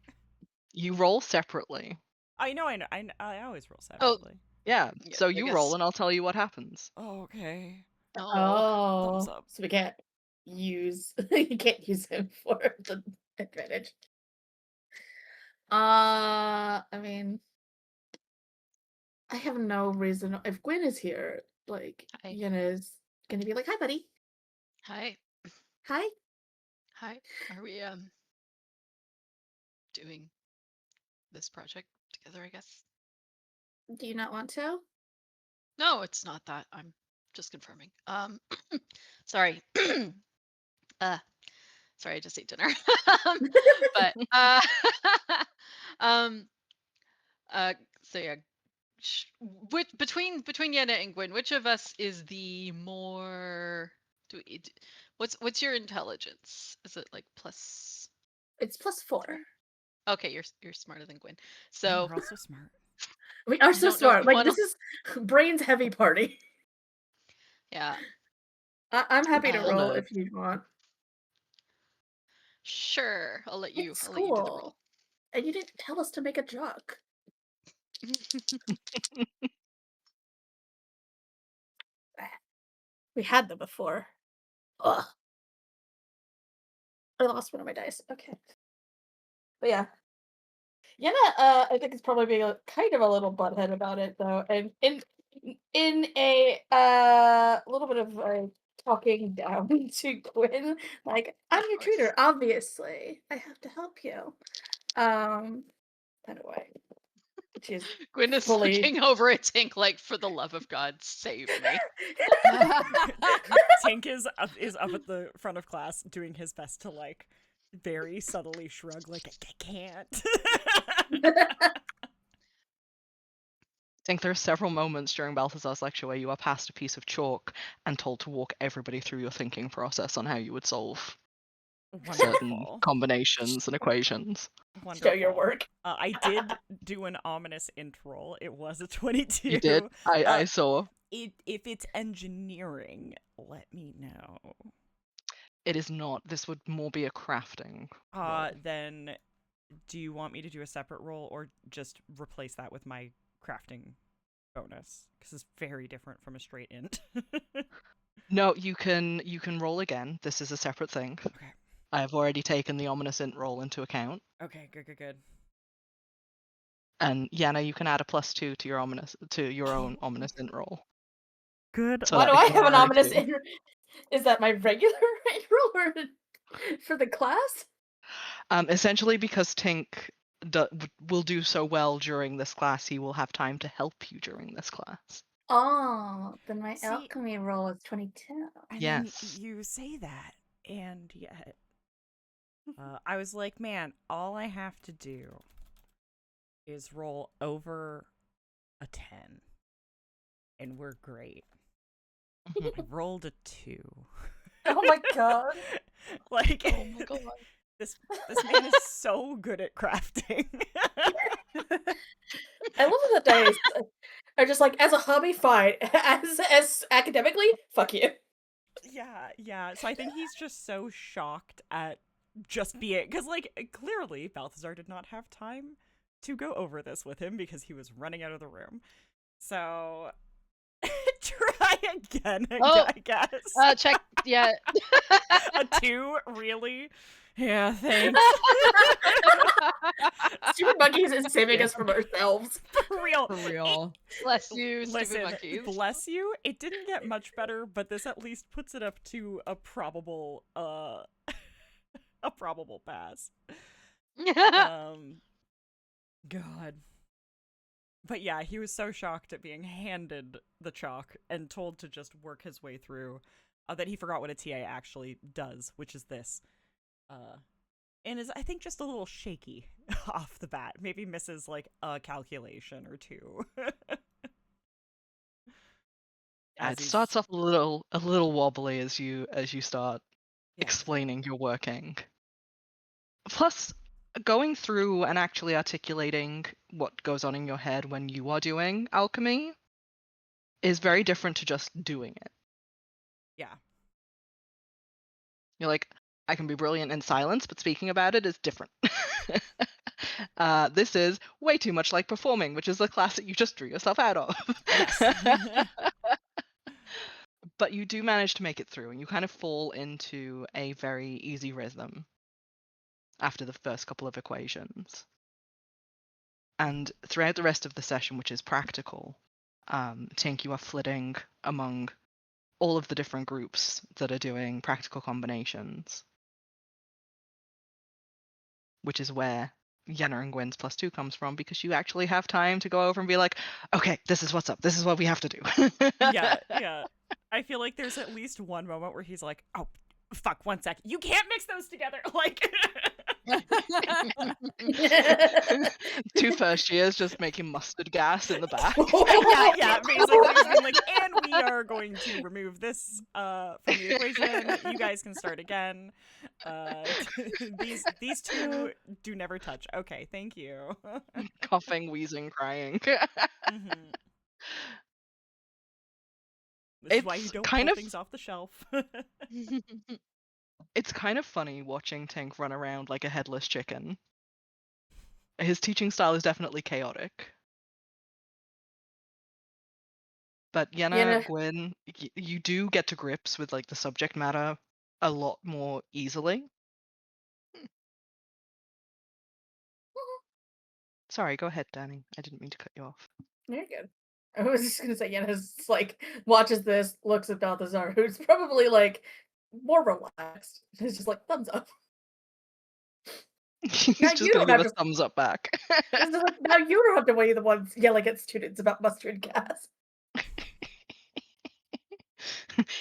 You roll separately. I know. I always roll Oh. separately. Yeah, Yeah, so I you guess- roll and I'll tell you what happens. Oh, okay. Oh. Thumbs up. So we can't use you can't use him for the advantage. I mean, I have no reason. If Gwyn is here, like Hi. Yenna is gonna be like, "Hi, buddy. Hi. Hi." Hi. Are we doing this project together, I guess? Do you not want to? No, it's not that. I'm just confirming. Sorry. Sorry, I just ate dinner. But um so yeah, between Yenna and Gwyn, which of us is the more what's your intelligence? Is it like plus It's +4. Okay, you're smarter than Gwyn. And So we're also smart. We are I so don't know if smart. you Like wanna- this is brains heavy party. yeah, I'm happy to roll Honored. if you want. sure. I'll let you It's do the roll. school. And you didn't tell us to make a joke. We had them before. Ugh. I lost one of my dice. Okay. But yeah. Yenna, I think is probably being kind of a little butthead about it though, and in a little bit of talking down to Gwyn, like I'm Of your course. tutor, obviously. I have to help you. By the way, she's Gwyn is fully- looking over at Tink like, for the love of God, save me. Tink is up at the front of class doing his best to like very subtly shrug like I can't. I think there are several moments during Balthazar's lecture where you are passed a piece of chalk and told to walk everybody through your thinking process on how you would solve certain Wonderful. combinations and equations. Show your Wonderful. work. I did do an ominous int roll. It was a 22. You did? I saw. If it's engineering, let me know. It is not. This would more be a crafting. roll. Then do you want me to do a separate roll or just replace that with my crafting bonus? Because it's very different from a straight int. No, you can roll again. This is a separate thing. Okay. I have already taken the ominous int roll into account. Okay, good. And Yenna, you can add a +2 to your own ominous int roll. Good. So Why that do I becomes have an ominous 22. Is that my regular roll or for the class? Essentially, because Tink will do so well during this class, he will have time to help you during this class. Oh, then my See- alchemy roll is 22. And Yes. then you say that, and yet I was like, man, all I have to do is roll over a 10, and we're great. I rolled a 2. Oh my god. Like, Oh my god. this man is so good at crafting. I love that dice are just like as a hobby, fine. As academically, fuck you. Yeah. So I think he's just so shocked at just being, because like clearly Balthazar did not have time to go over this with him because he was running out of the room. So try again, Oh, I guess. Check. Yeah. A 2, really? Yeah, thanks. Stupid monkeys is saving Yeah. us from ourselves. For real. For real. Bless you, stupid Listen, monkeys. bless you. It didn't get much better, but this at least puts it up to a probable a probable pass. God. But yeah, he was so shocked at being handed the chalk and told to just work his way through that he forgot what a TA actually does, which is this. And is, I think, just a little shaky off the bat. Maybe misses like a calculation or two. It starts off a little wobbly as you start explaining your working. Plus, going through and actually articulating what goes on in your head when you are doing alchemy is very different to just doing it. Yeah. You're like, I can be brilliant in silence, but speaking about it is different. This is way too much like performing, which is the class that you just drew yourself out of. Yes. But you do manage to make it through, and you kind of fall into a very easy rhythm after the first couple of equations. And throughout the rest of the session, which is practical, Tink, you are flitting among all of the different groups that are doing practical combinations, which is where Yenna and Gwynn's +2 comes from, because you actually have time to go over and be like, okay, this is what's up. This is what we have to do. Yeah. I feel like there's at least one moment where he's like, oh, fuck, 1 sec. You can't mix those together. Like... 2 first years just making mustard gas in the back. yeah, basically he's been like, and we are going to remove this from the equation. You guys can start again. These two do never touch. Okay, thank you. Coughing, wheezing, crying. Mm-hmm. This is why you It's don't kind pull of- things off the shelf. It's kind of funny watching Tink run around like a headless chicken. His teaching style is definitely chaotic. But Yenna, Gwynn, you do get to grips with like the subject matter a lot more easily. Sorry, go ahead, Dani. I didn't mean to cut you off. You're good. I was just gonna say, Yenna's like watches this, looks at Balthazar, who's probably like more relaxed. He's just like thumbs up. He's Now just you gonna don't give have a thumbs up back. It's just like, now you don't have to be the ones yelling at students about mustard gas.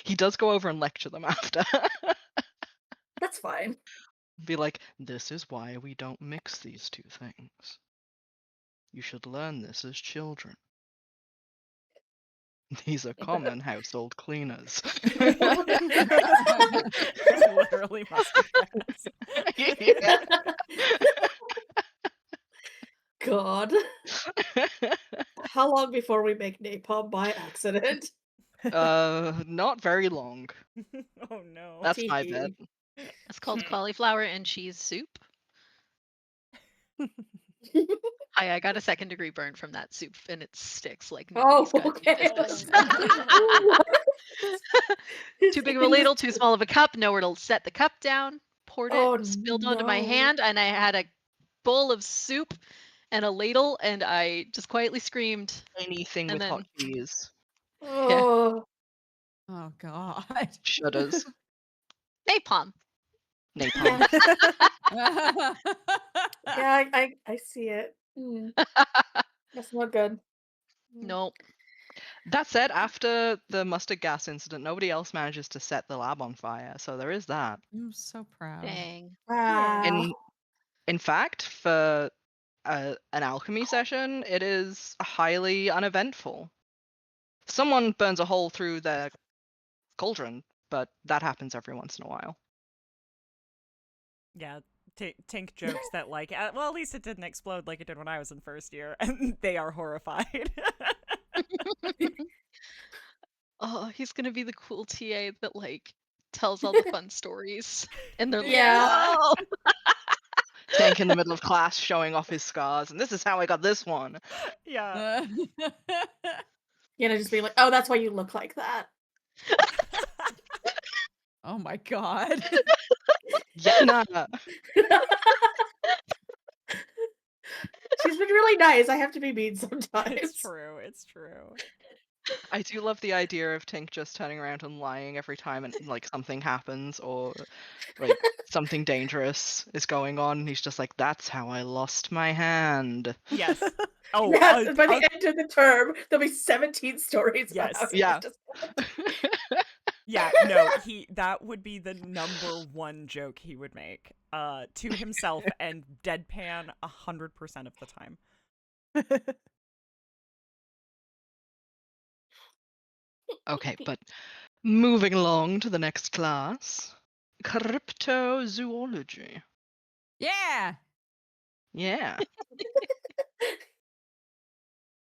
He does go over and lecture them after. That's fine. Be like, this is why we don't mix these two things. You should learn this as children. These are common household cleaners. Literally mustard gas. Yeah. God. How long before we make napalm by accident? Not very long. Oh no. That's my bet. It's called cauliflower and cheese soup. Hi, I got a 2nd-degree burn from that soup, and it sticks like Oh, nobody's goddamn okay. business. What? Too big of a ladle, too small of a cup, nowhere to set the cup down. Poured it, Oh, spilled onto my no. hand, and I had a bowl of soup and a ladle, and I just quietly screamed. Anything And with hot then- cheese. Oh. Oh God. Shudders. Napalm. Napalm. Yeah, I see it. That's not good. Nope. That said, after the mustard gas incident, nobody else manages to set the lab on fire, so there is that. I'm so proud. Dang. Wow. In fact, for an alchemy session, it is highly uneventful. Someone burns a hole through their cauldron, but that happens every once in a while. Yeah, Tink jokes that like, well, at least it didn't explode like it did when I was in 1st year, and they are horrified. Oh, he's gonna be the cool TA that like tells all the fun stories, and they're Yeah. like, "Whoa!" Tank in the middle of class showing off his scars, and this is how I got this one. Yeah. Just being like, oh, that's why you look like that. Oh my God. Yenna Yenna. She's been really nice. I have to be mean sometimes. It's true. It's true. I do love the idea of Tink just turning around and lying every time and like something happens or like something dangerous is going on. And he's just like, "That's how I lost my hand." Yes. Oh, Yes, by the end of the term, there'll be 17 stories about how Yes. he Yeah. lost his hand. yeah, no, that would be the number one joke he would make to himself and deadpan 100% of the time. Okay, but moving along to the next class, cryptozoology. Yeah. Yeah.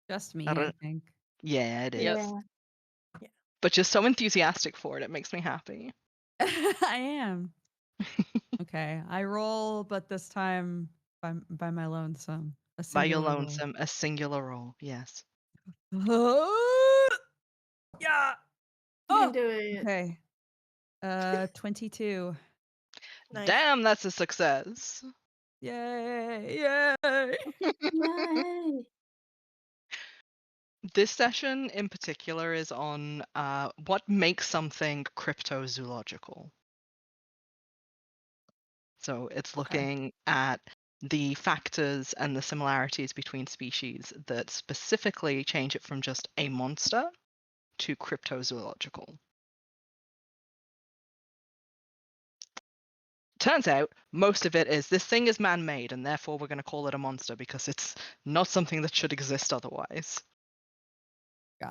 Just me, I I don't- think. Yeah, it is. Yes. But you're so enthusiastic for it, it makes me happy. I am. Okay, I roll, but this time by my lonesome. A By your singular roll. lonesome, a singular roll, yes. Yeah. You can Oh, do it. okay. 22. Nice. Damn, that's a success. Yay! Yay! Yay. This session in particular is on what makes something cryptozoological. So it's Okay. looking at the factors and the similarities between species that specifically change it from just a monster to cryptozoological. Turns out most of it is this thing is man-made and therefore we're going to call it a monster because it's not something that should exist otherwise.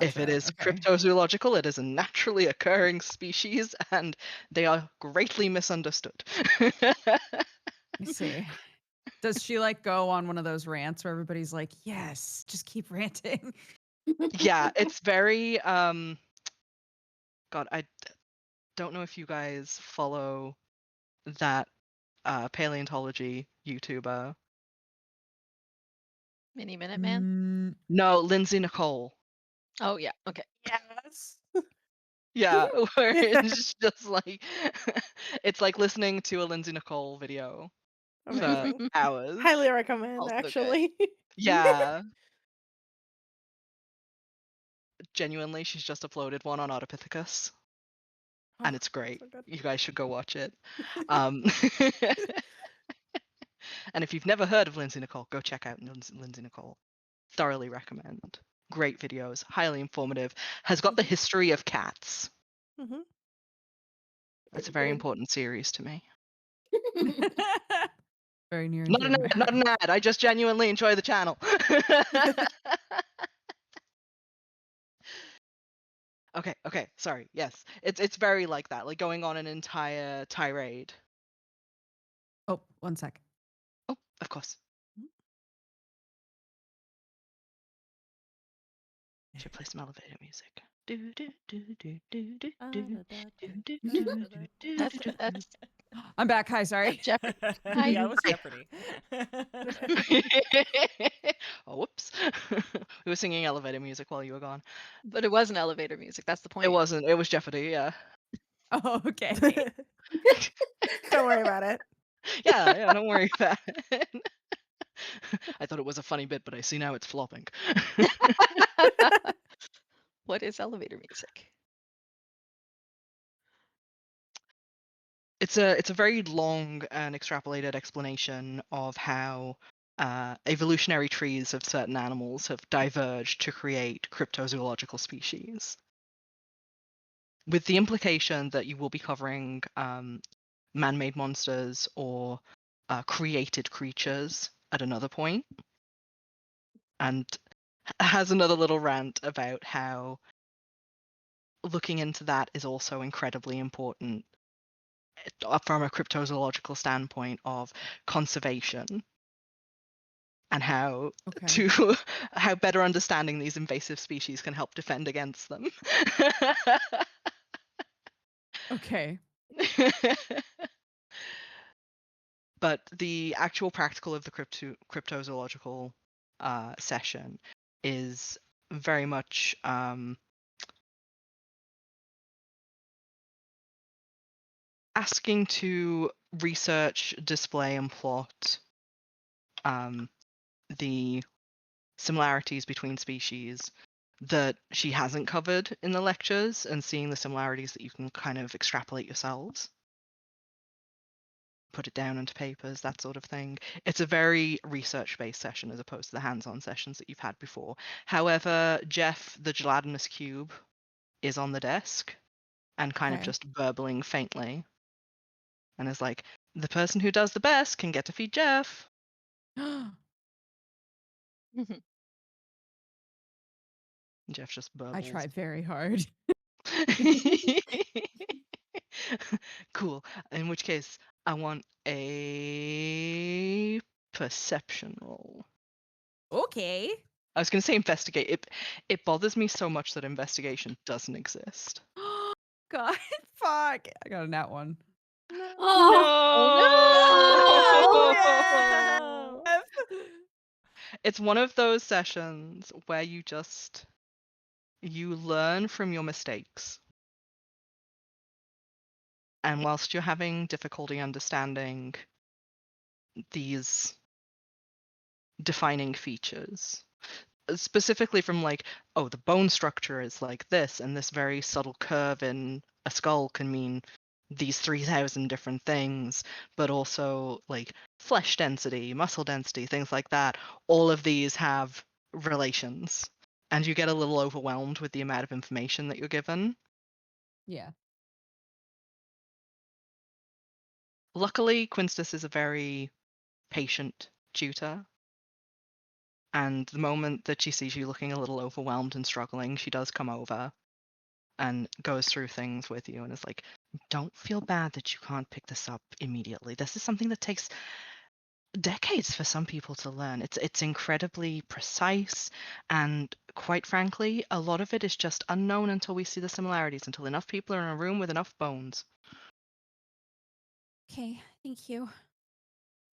If it Gotcha. is Okay. cryptozoological, it is a naturally occurring species and they are greatly misunderstood. I see. Does she like go on one of those rants where everybody's like, "Yes, just keep ranting"? Yeah, it's very God, I don't know if you guys follow that paleontology YouTuber. Mini Minute Man. No, Lindsay Nicole. Oh yeah. Okay. Yes. Yeah, where it's just like it's like listening to a Lindsay Nicole video for Amazing. hours. Highly recommend, Also good. actually. Yeah. Genuinely, she's just uploaded one on Autopithecus, and it's great. So good. You guys should go watch it. Um, and if you've never heard of Lindsay Nicole, go check out Lindsay Nicole. Thoroughly recommend. Great videos, highly informative. Has got the history of cats. Mm-hmm. It's a very important series to me. Very near and Not dear an to my ad, not an ad. I just genuinely enjoy the channel. Okay, sorry. Yes. It's very like that, like going on an entire tirade. Oh, 1 sec. Oh, of course. Should play some elevator music. That's I'm back. Hi, sorry. Jeopardy. Hi. Yeah, it was Jeopardy. Oh, whoops. We were singing elevator music while you were gone. But it wasn't elevator music. That's the point. It wasn't. It was Jeopardy, yeah. Oh, okay. Don't worry about it. Yeah, don't worry about it. I thought it was a funny bit, but I see now it's flopping. What is elevator music? It's a very long and extrapolated explanation of how evolutionary trees of certain animals have diverged to create cryptozoological species. With the implication that you will be covering man-made monsters or created creatures at another point. And has another little rant about how looking into that is also incredibly important from a cryptozoological standpoint of conservation and how Okay. how better understanding these invasive species can help defend against them. Okay. But the actual practical of the cryptozoological session is very much asking to research, display, and plot the similarities between species that she hasn't covered in the lectures, and seeing the similarities that you can kind of extrapolate yourselves, put it down into papers, that sort of thing. It's a very research-based session as opposed to the hands-on sessions that you've had before. However, Jeff, the gelatinous cube, is on the desk and kind of Okay. just burbling faintly, and is like, the person who does the best can get to feed Jeff. Jeff just burbles. I try very hard. Cool. In which case, I want a perception roll. Okay. I was going to say investigate. It bothers me so much that investigation doesn't exist. God, fuck. I got a nat one. No! Yes! It's one of those sessions where you learn from your mistakes. And whilst you're having difficulty understanding these defining features, specifically from like, oh, the bone structure is like this, and this very subtle curve in a skull can mean these 3,000 different things, but also like flesh density, muscle density, things like that. All of these have relations, and you get a little overwhelmed with the amount of information that you're given. Yeah. Luckily, Quinstus is a very patient tutor. And the moment that she sees you looking a little overwhelmed and struggling, she does come over and goes through things with you and is like, don't feel bad that you can't pick this up immediately. This is something that takes decades for some people to learn. It's incredibly precise, and quite frankly, a lot of it is just unknown until we see the similarities, until enough people are in a room with enough bones. Okay, thank you.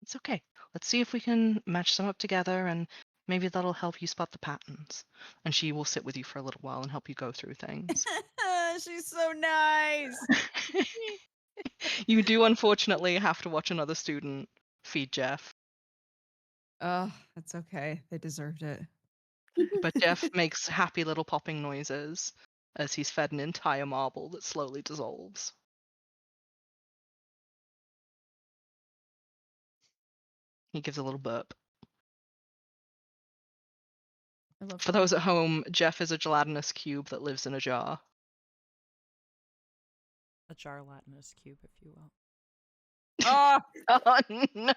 It's okay. Let's see if we can match some up together, and maybe that'll help you spot the patterns. And she will sit with you for a little while and help you go through things. She's so nice. You do unfortunately have to watch another student feed Jeff. Oh, that's okay. They deserved it. But Jeff makes happy little popping noises as he's fed an entire marble that slowly dissolves. He gives a little burp. I love For those at home, Jeff is a gelatinous cube that lives in a jar. A jar-latinous cube, if you will. Oh, Oh no!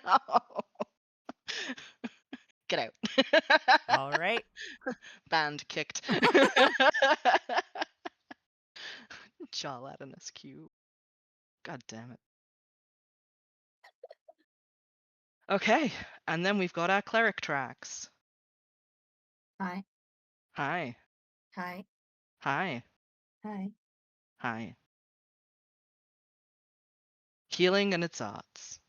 Get out. All right. Band kicked. Gelatinous cube. God damn it. Okay, and then we've got our cleric tracks. Hi. Hi. Hi. Hi. Hi. Hi. Healing and its arts.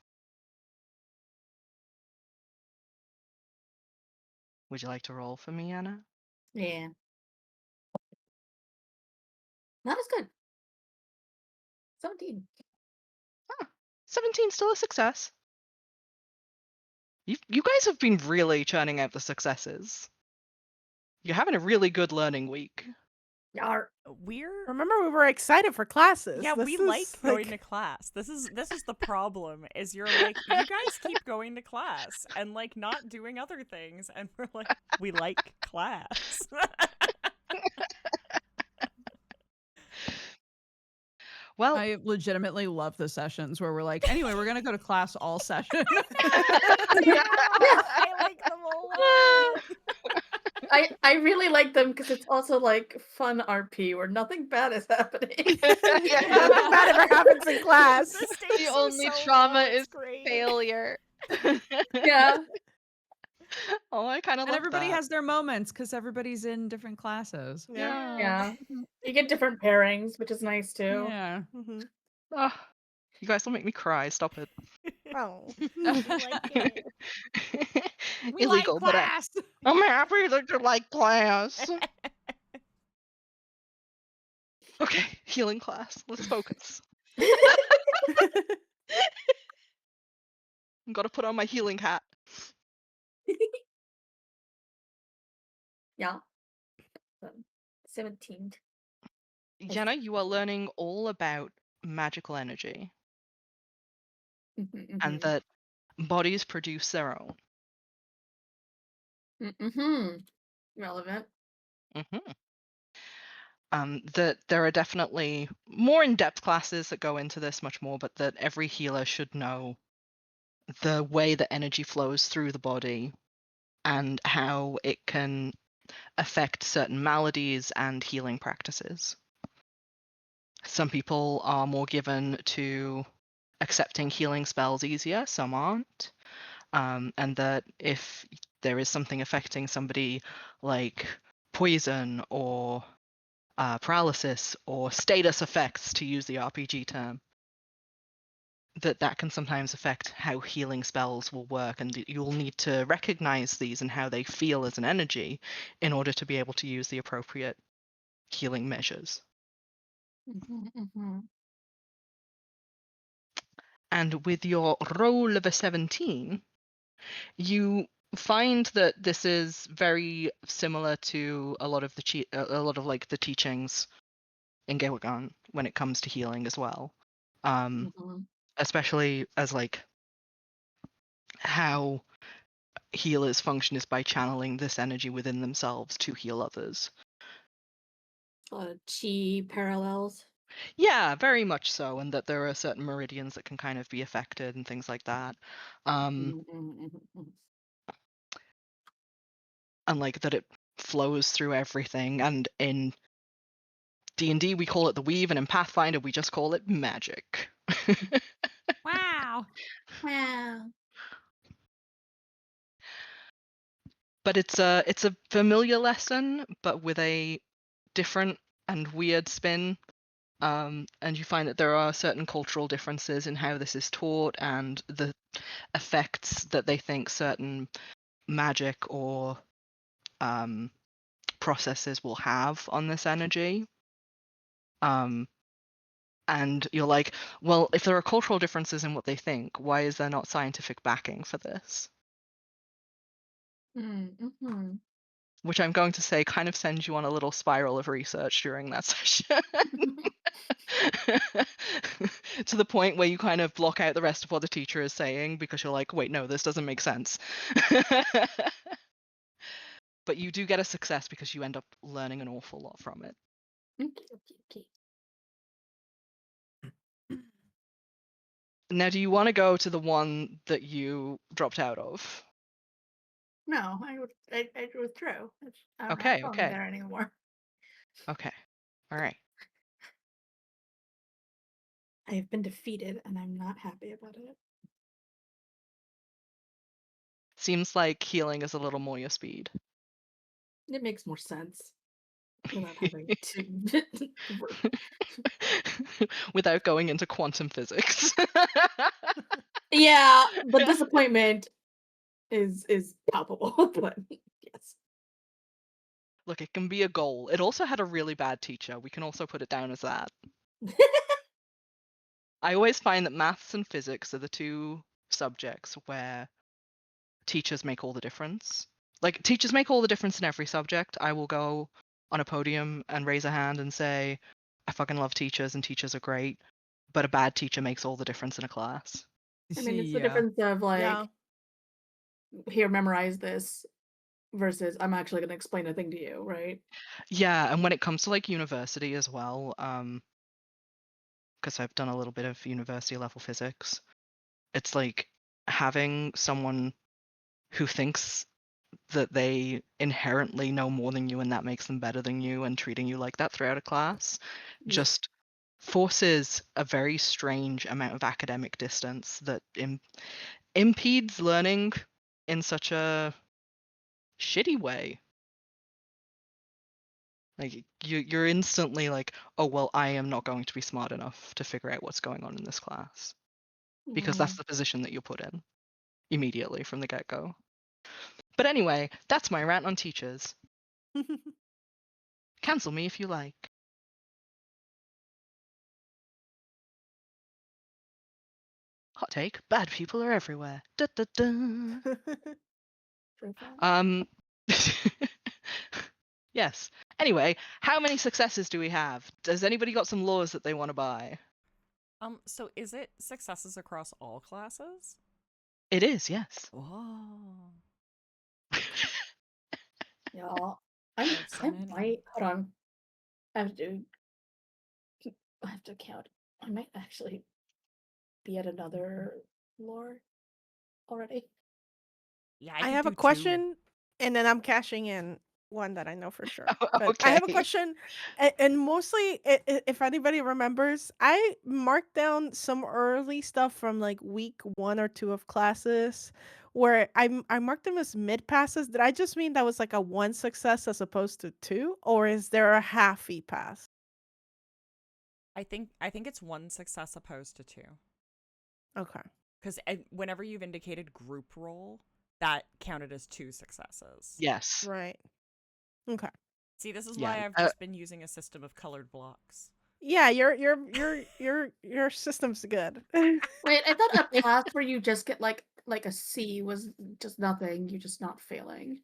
Would you like to roll for me, Yenna? Yeah. Not as good. 17. 17 still a success. You guys have been really churning out the successes. You're having a really good learning week. Yar. We're Remember, we were excited for classes. yeah, This we is, like going to class. This is the problem. Is you're like, you guys keep going to class and like not doing other things, and we're like, we like class. Well, I legitimately love the sessions where we're like, anyway, we're gonna go to class all session. I like them a lot. I really like them because it's also like fun RP where nothing bad is happening. Nothing bad ever happens in class. The stakes The are only so trauma low, it's is great. failure. Yeah. Oh, I kind of And love everybody that. has their moments because everybody's in different classes. Yeah. Yeah. You get different pairings, which is nice too. Yeah. Mm-hmm. Oh, you guys don't make me cry. Stop it. Oh. We like it. We Illegal, like but class. I'm happy that you like class. Okay, healing class. Let's focus. Gotta put on my healing hat. Yeah. 17. Yenna, you are learning all about magical energy and that bodies produce their own. Relevant. That there are definitely more in-depth classes that go into this much more, but that every healer should know the way that energy flows through the body and how it can affect certain maladies and healing practices. Some people are more given to accepting healing spells easier, some aren't. And that if there is something affecting somebody like poison or paralysis or status effects, to use the RPG term, that can sometimes affect how healing spells will work, and you'll need to recognize these and how they feel as an energy in order to be able to use the appropriate healing measures. And with your roll of a 17, you find that this is very similar to a lot of like the teachings in Geogan when it comes to healing as well. Especially as like how healers function is by channeling this energy within themselves to heal others. Chi parallels. Yeah, very much so, and that there are certain meridians that can kind of be affected and things like that. And like that it flows through everything, and in D&D we call it the weave, and in Pathfinder we just call it magic. Wow. Wow. But it's a familiar lesson, but with a different and weird spin. And you find that there are certain cultural differences in how this is taught and the effects that they think certain magic or processes will have on this energy. And you're like, well, if there are cultural differences in what they think, why is there not scientific backing for this? Which I'm going to say kind of sends you on a little spiral of research during that session. To the point where you kind of block out the rest of what the teacher is saying because you're like, wait, no, this doesn't make sense. But you do get a success because you end up learning an awful lot from it. Okay. Now, do you want to go to the one that you dropped out of? No, I withdrew. I'm Okay, not going okay. there anymore. Okay. All right. I have been defeated, and I'm not happy about it. Seems like healing is a little more your speed. It makes more sense without having to. Without going into quantum physics. Yeah, the disappointment is palpable, but yes. Look, it can be a goal. It also had a really bad teacher. We can also put it down as that. I always find that maths and physics are the two subjects where teachers make all the difference. Like, teachers make all the difference in every subject. I will go on a podium and raise a hand and say, I fucking love teachers and teachers are great, but a bad teacher makes all the difference in a class. I mean, it's the Yeah. difference of like, Yeah. here, memorize this, versus I'm actually going to explain a thing to you, right? Yeah, and when it comes to like university as well, because I've done a little bit of university level physics, it's like having someone who thinks that they inherently know more than you and that makes them better than you and treating you like that throughout a class just forces a very strange amount of academic distance that impedes learning in such a shitty way. Like you're instantly like, oh well, I am not going to be smart enough to figure out what's going on in this class, because that's the position that you're put in immediately from the get-go. But anyway, that's my rant on teachers. Cancel me if you like. Hot take: bad people are everywhere. Da, da, da. True fact. Yes. Anyway, how many successes do we have? Does anybody got some laws that they want to buy? So is it successes across all classes? It is, yes. Whoa. Yeah. I have so I many. might hold on. I have to count. I might actually be at another lore already. Yeah, I could have do a question, and then I'm cashing in one that I know for sure. But I have a Okay. question, and mostly, if anybody remembers, I marked down some early stuff from like week 1 or 2 of classes, where I marked them as mid passes. Did I just mean that was like a 1 success as opposed to 2, or is there a half E pass? I think it's 1 success opposed to 2. Okay. Because whenever you've indicated group roll, that counted as 2 successes. Yes. Right. Okay. See, this is Yeah. why I've just been using a system of colored blocks. Yeah, your system's good. Wait, I thought a path where you just get like a C was just nothing. You're just not failing.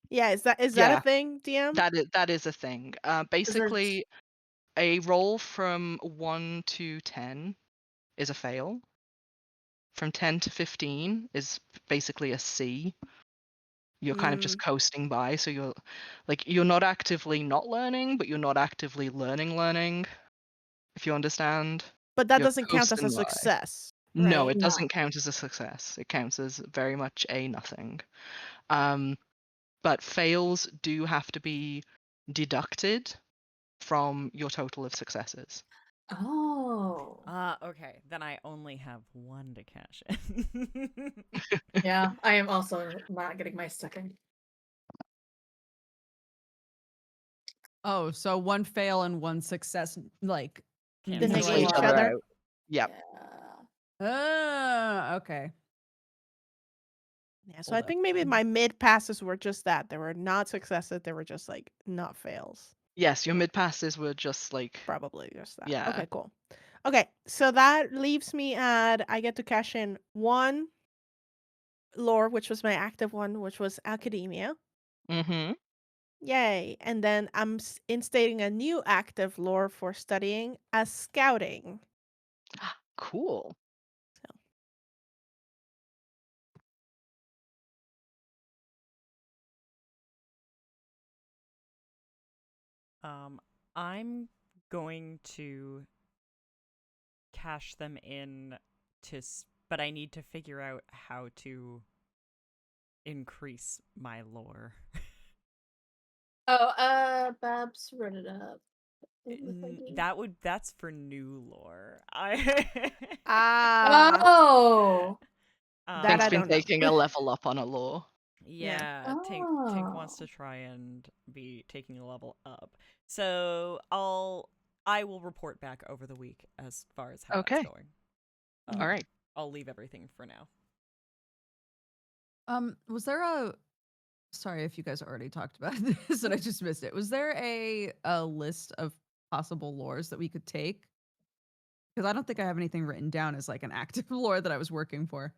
Yeah, is that a Yeah. thing, DM? That is a thing. Basically, a roll from 1 to 10 is a fail. From 10 to 15 is basically a C. You're kind of just coasting by, so you're not actively not learning, but you're not actively learning, if you understand. But that You're doesn't count as a coasting by. success, No, right? it No. doesn't count as a success. It counts as very much a nothing. But fails do have to be deducted from your total of successes. Oh. Okay. Then I only have 1 to cash in. Yeah, I am also not getting my second. Oh, so 1 fail and 1 success, like Cancel negate neutralize each each other? Yep. Yeah. Okay. Yeah, so Hold I up think maybe then. my mid passes were just that. They were not successes, they were just like not fails. Yes, your mid passes were just Probably just that. Yeah. Okay, cool. Okay, so that leaves me at I get to cash in 1 lore, which was my active one, which was academia. Mm-hmm. Yay. And then I'm instating a new active lore for studying as scouting. Cool. So I'm going to cash them in but I need to figure out how to increase my lore. Babs, run it up. That's for new lore. I Oh. that Tink's I been don't know. taking a level up on a lore. Yeah, Tink wants to try and be taking a level up. So I will report back over the week as far as how Okay. that's going. All right. I'll leave everything for now. Was there a sorry if you guys already talked about this and I just missed it. Was there a list of possible lores that we could take? Because I don't think I have anything written down as like an active lore that I was working for.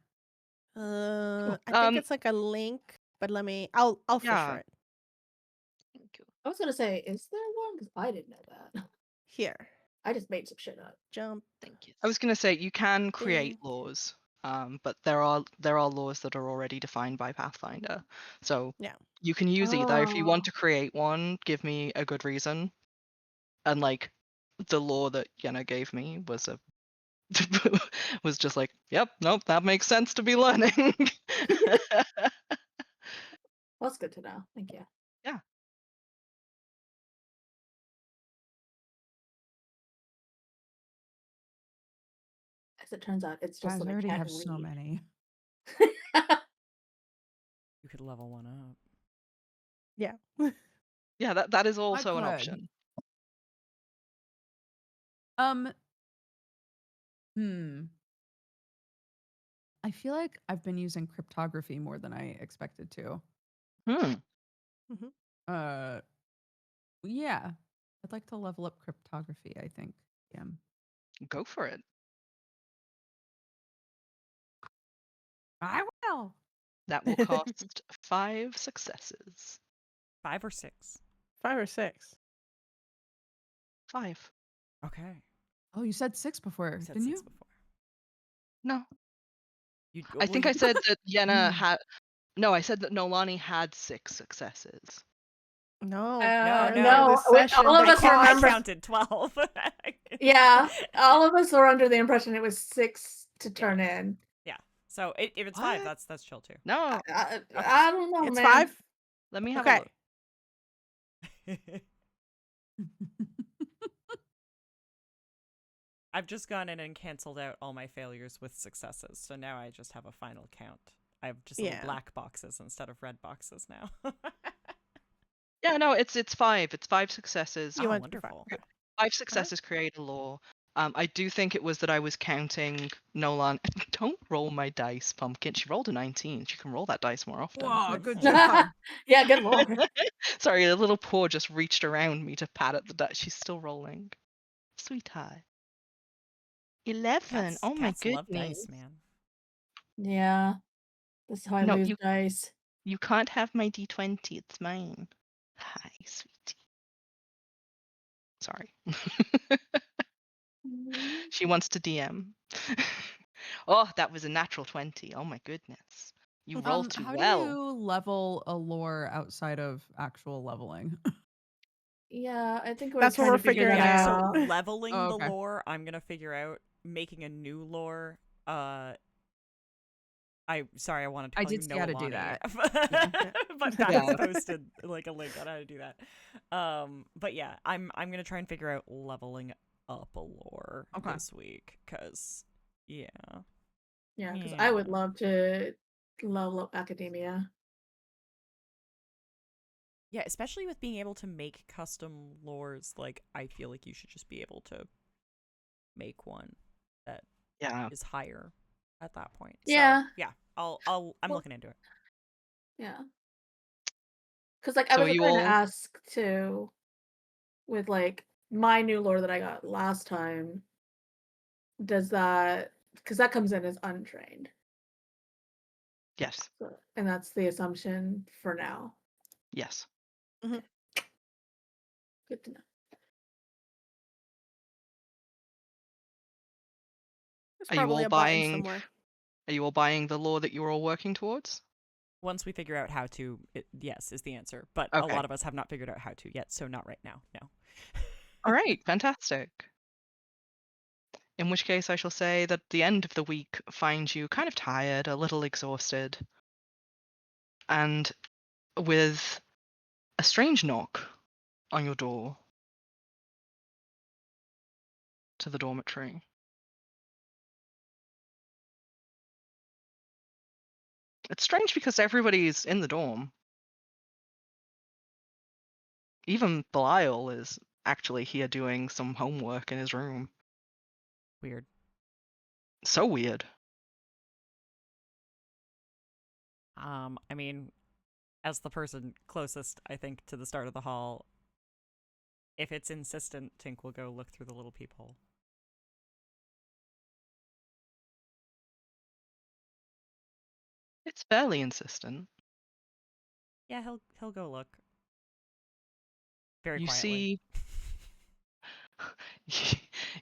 I think it's like a link, but I'll fish Yeah. for it. Thank you. I was gonna say, is there one? Because I didn't know that. Here. I just made some shit up. Jump. Thank you. I was gonna say you can create Ding. laws, but there are laws that are already defined by Pathfinder. So Yeah. you can use either. If you want Oh. to create one, give me a good reason. And like the law that Yenna gave me was was just like, yep, nope, that makes sense to be learning. That's good to know. Thank you. Yeah. As it turns out, it's just Guys, that I I already can't have so read. many. You could level one up. Yeah. Yeah, that is I also an could. option. Hmm. I feel like I've been using cryptography more than I expected to. Hmm. Yeah. I'd like to level up cryptography, I think. Yeah. Go for it. I will. That will cost 5 successes. 5 or 6? 5 or 6. 5. Okay. Oh, you said 6 before, You said didn't 6 you? before. No. You, I well, think you, I said that Yenna Mm. had. No, I said that Noelani had 6 successes. No. No, earlier no. this All session, of they us I remember. counted 12. Yeah, all of us were under the impression it was 6 to turn in. Yeah. So if it's 5, What? that's chill too. No. I don't know, It's man. 5? Let me have a Okay. look. I've just gone in and canceled out all my failures with successes, so now I just have a final count. I have just little Yeah. black boxes instead of red boxes now. Yeah, no, it's 5. It's 5 successes. You Oh, went through 5. wonderful. Okay. 5 successes create a law. I do think it was that I was counting Nolan. Don't roll my dice, Pumpkin. She rolled a 19. She can roll that dice more often. Whoa, good job. Yeah, good lord. Sorry, the little paw just reached around me to pat at the dice. She's still rolling. Sweetheart. 11. Oh my Cats love goodness. dice, man. Yeah, that's how I No, lose dice. you can't have my d20. It's mine. Hi, sweetie. Sorry. She wants to DM. Oh, that was a natural 20. Oh my goodness. You rolled too How do well. you level a lore outside of actual leveling? Yeah, I think we're That's what trying we're to figure figuring that So out. leveling Oh, the okay. lore, I'm gonna figure out. Making a new lore, I want to I tell you did see how to do Noelani, that. but Yeah. Dani's posted like a link on how to do that. But yeah, I'm gonna try and figure out leveling up a lore Okay. this week, cause yeah. Yeah, because I would Yeah. love to level up academia. Yeah, especially with being able to make custom lores, like I feel like you should just be able to make one that Yeah. is higher at that point. Yeah. So, yeah, I'm Well- looking into it. Yeah. Because like I So was you going to all ask too, with like my new lore that I got last time, does that, because that comes in as untrained, Yes. and that's the assumption for now. Yes. Good to know. There's Are you probably all a button buying somewhere. Are you all buying the lore that you were all working towards? Once we figure out how to, yes, is the answer. But a Okay. lot of us have not figured out how to yet, so not right now. No. All right, fantastic. In which case, I shall say that the end of the week finds you kind of tired, a little exhausted, and with a strange knock on your door to the dormitory. It's strange because everybody's in the dorm. Even Belial is actually here doing some homework in his room. Weird. So weird. I mean, as the person closest, I think, to the start of the hall, if it's insistent, Tink will go look through the little peephole. It's fairly insistent. Yeah, he'll go look. Very You quietly. see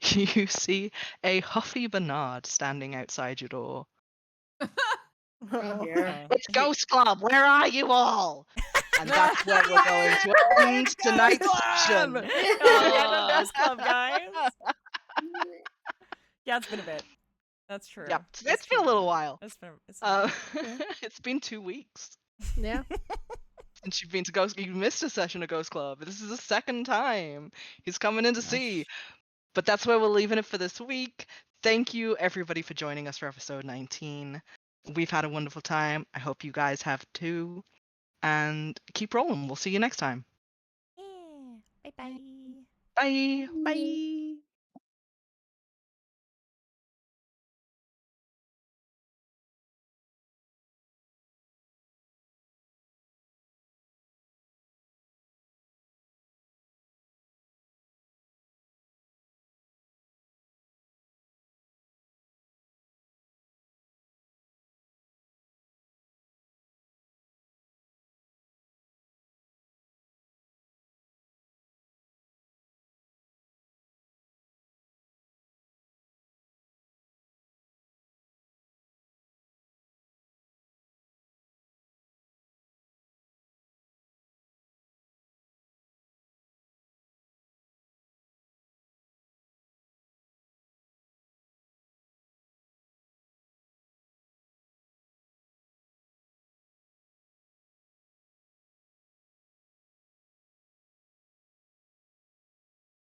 you see a huffy Bernard standing outside your door. Oh, dear. It's Ghost Club, where are you all? And that's where we're going to end tonight's session. Oh, Ghost Club, guys. Yeah, it's been a bit. That's true. Yep, That's it's been a true. little while. It's been Yeah. It's been 2 weeks Yeah. since you've been to Ghost. You missed a session of Ghost Club. This is the second time he's coming in to see. But that's where we're leaving it for this week. Thank you, everybody, for joining us for episode 19. We've had a wonderful time. I hope you guys have too. And keep rolling. We'll see you next time. Yeah. Bye-bye. Bye. Bye.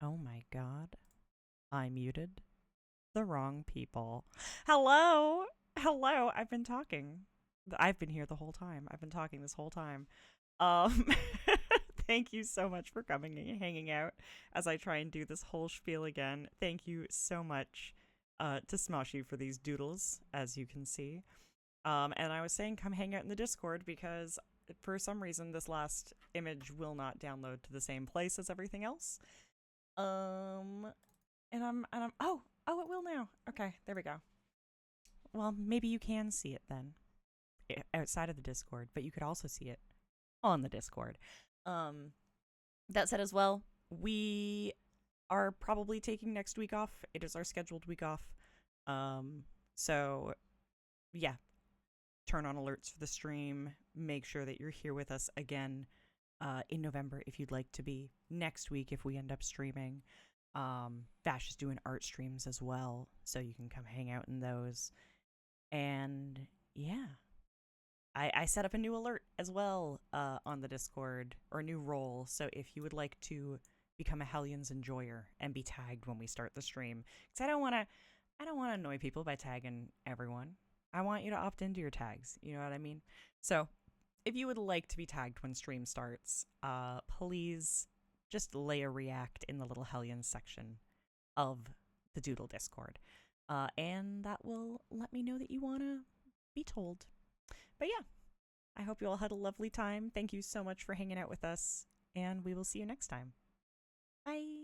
Oh my god. I muted the wrong people. Hello! Hello! I've been talking. I've been here the whole time. I've been talking this whole time. Thank you so much for coming and hanging out as I try and do this whole spiel again. Thank you so much to Smoshy for these doodles, as you can see. And I was saying come hang out in the Discord because for some reason this last image will not download to the same place as everything else. And I'm oh, it will now. Okay, there we go. Well, maybe you can see it then outside of the Discord, but you could also see it on the Discord. That said as well, we are probably taking next week off. It is our scheduled week off. So yeah, turn on alerts for the stream. Make sure that you're here with us again in November if you'd like to be. Next week if we end up streaming. Vash is doing art streams as well, so you can come hang out in those. And yeah, I set up a new alert as well on the Discord, or a new role. So if you would like to become a Hellions enjoyer and be tagged when we start the stream, because I don't want to annoy people by tagging everyone. I want you to opt into your tags. You know what I mean? So if you would like to be tagged when stream starts, please just lay a react in the little Hellions section of the Doodle Discord. And that will let me know that you want to be told. But yeah, I hope you all had a lovely time. Thank you so much for hanging out with us, and we will see you next time. Bye!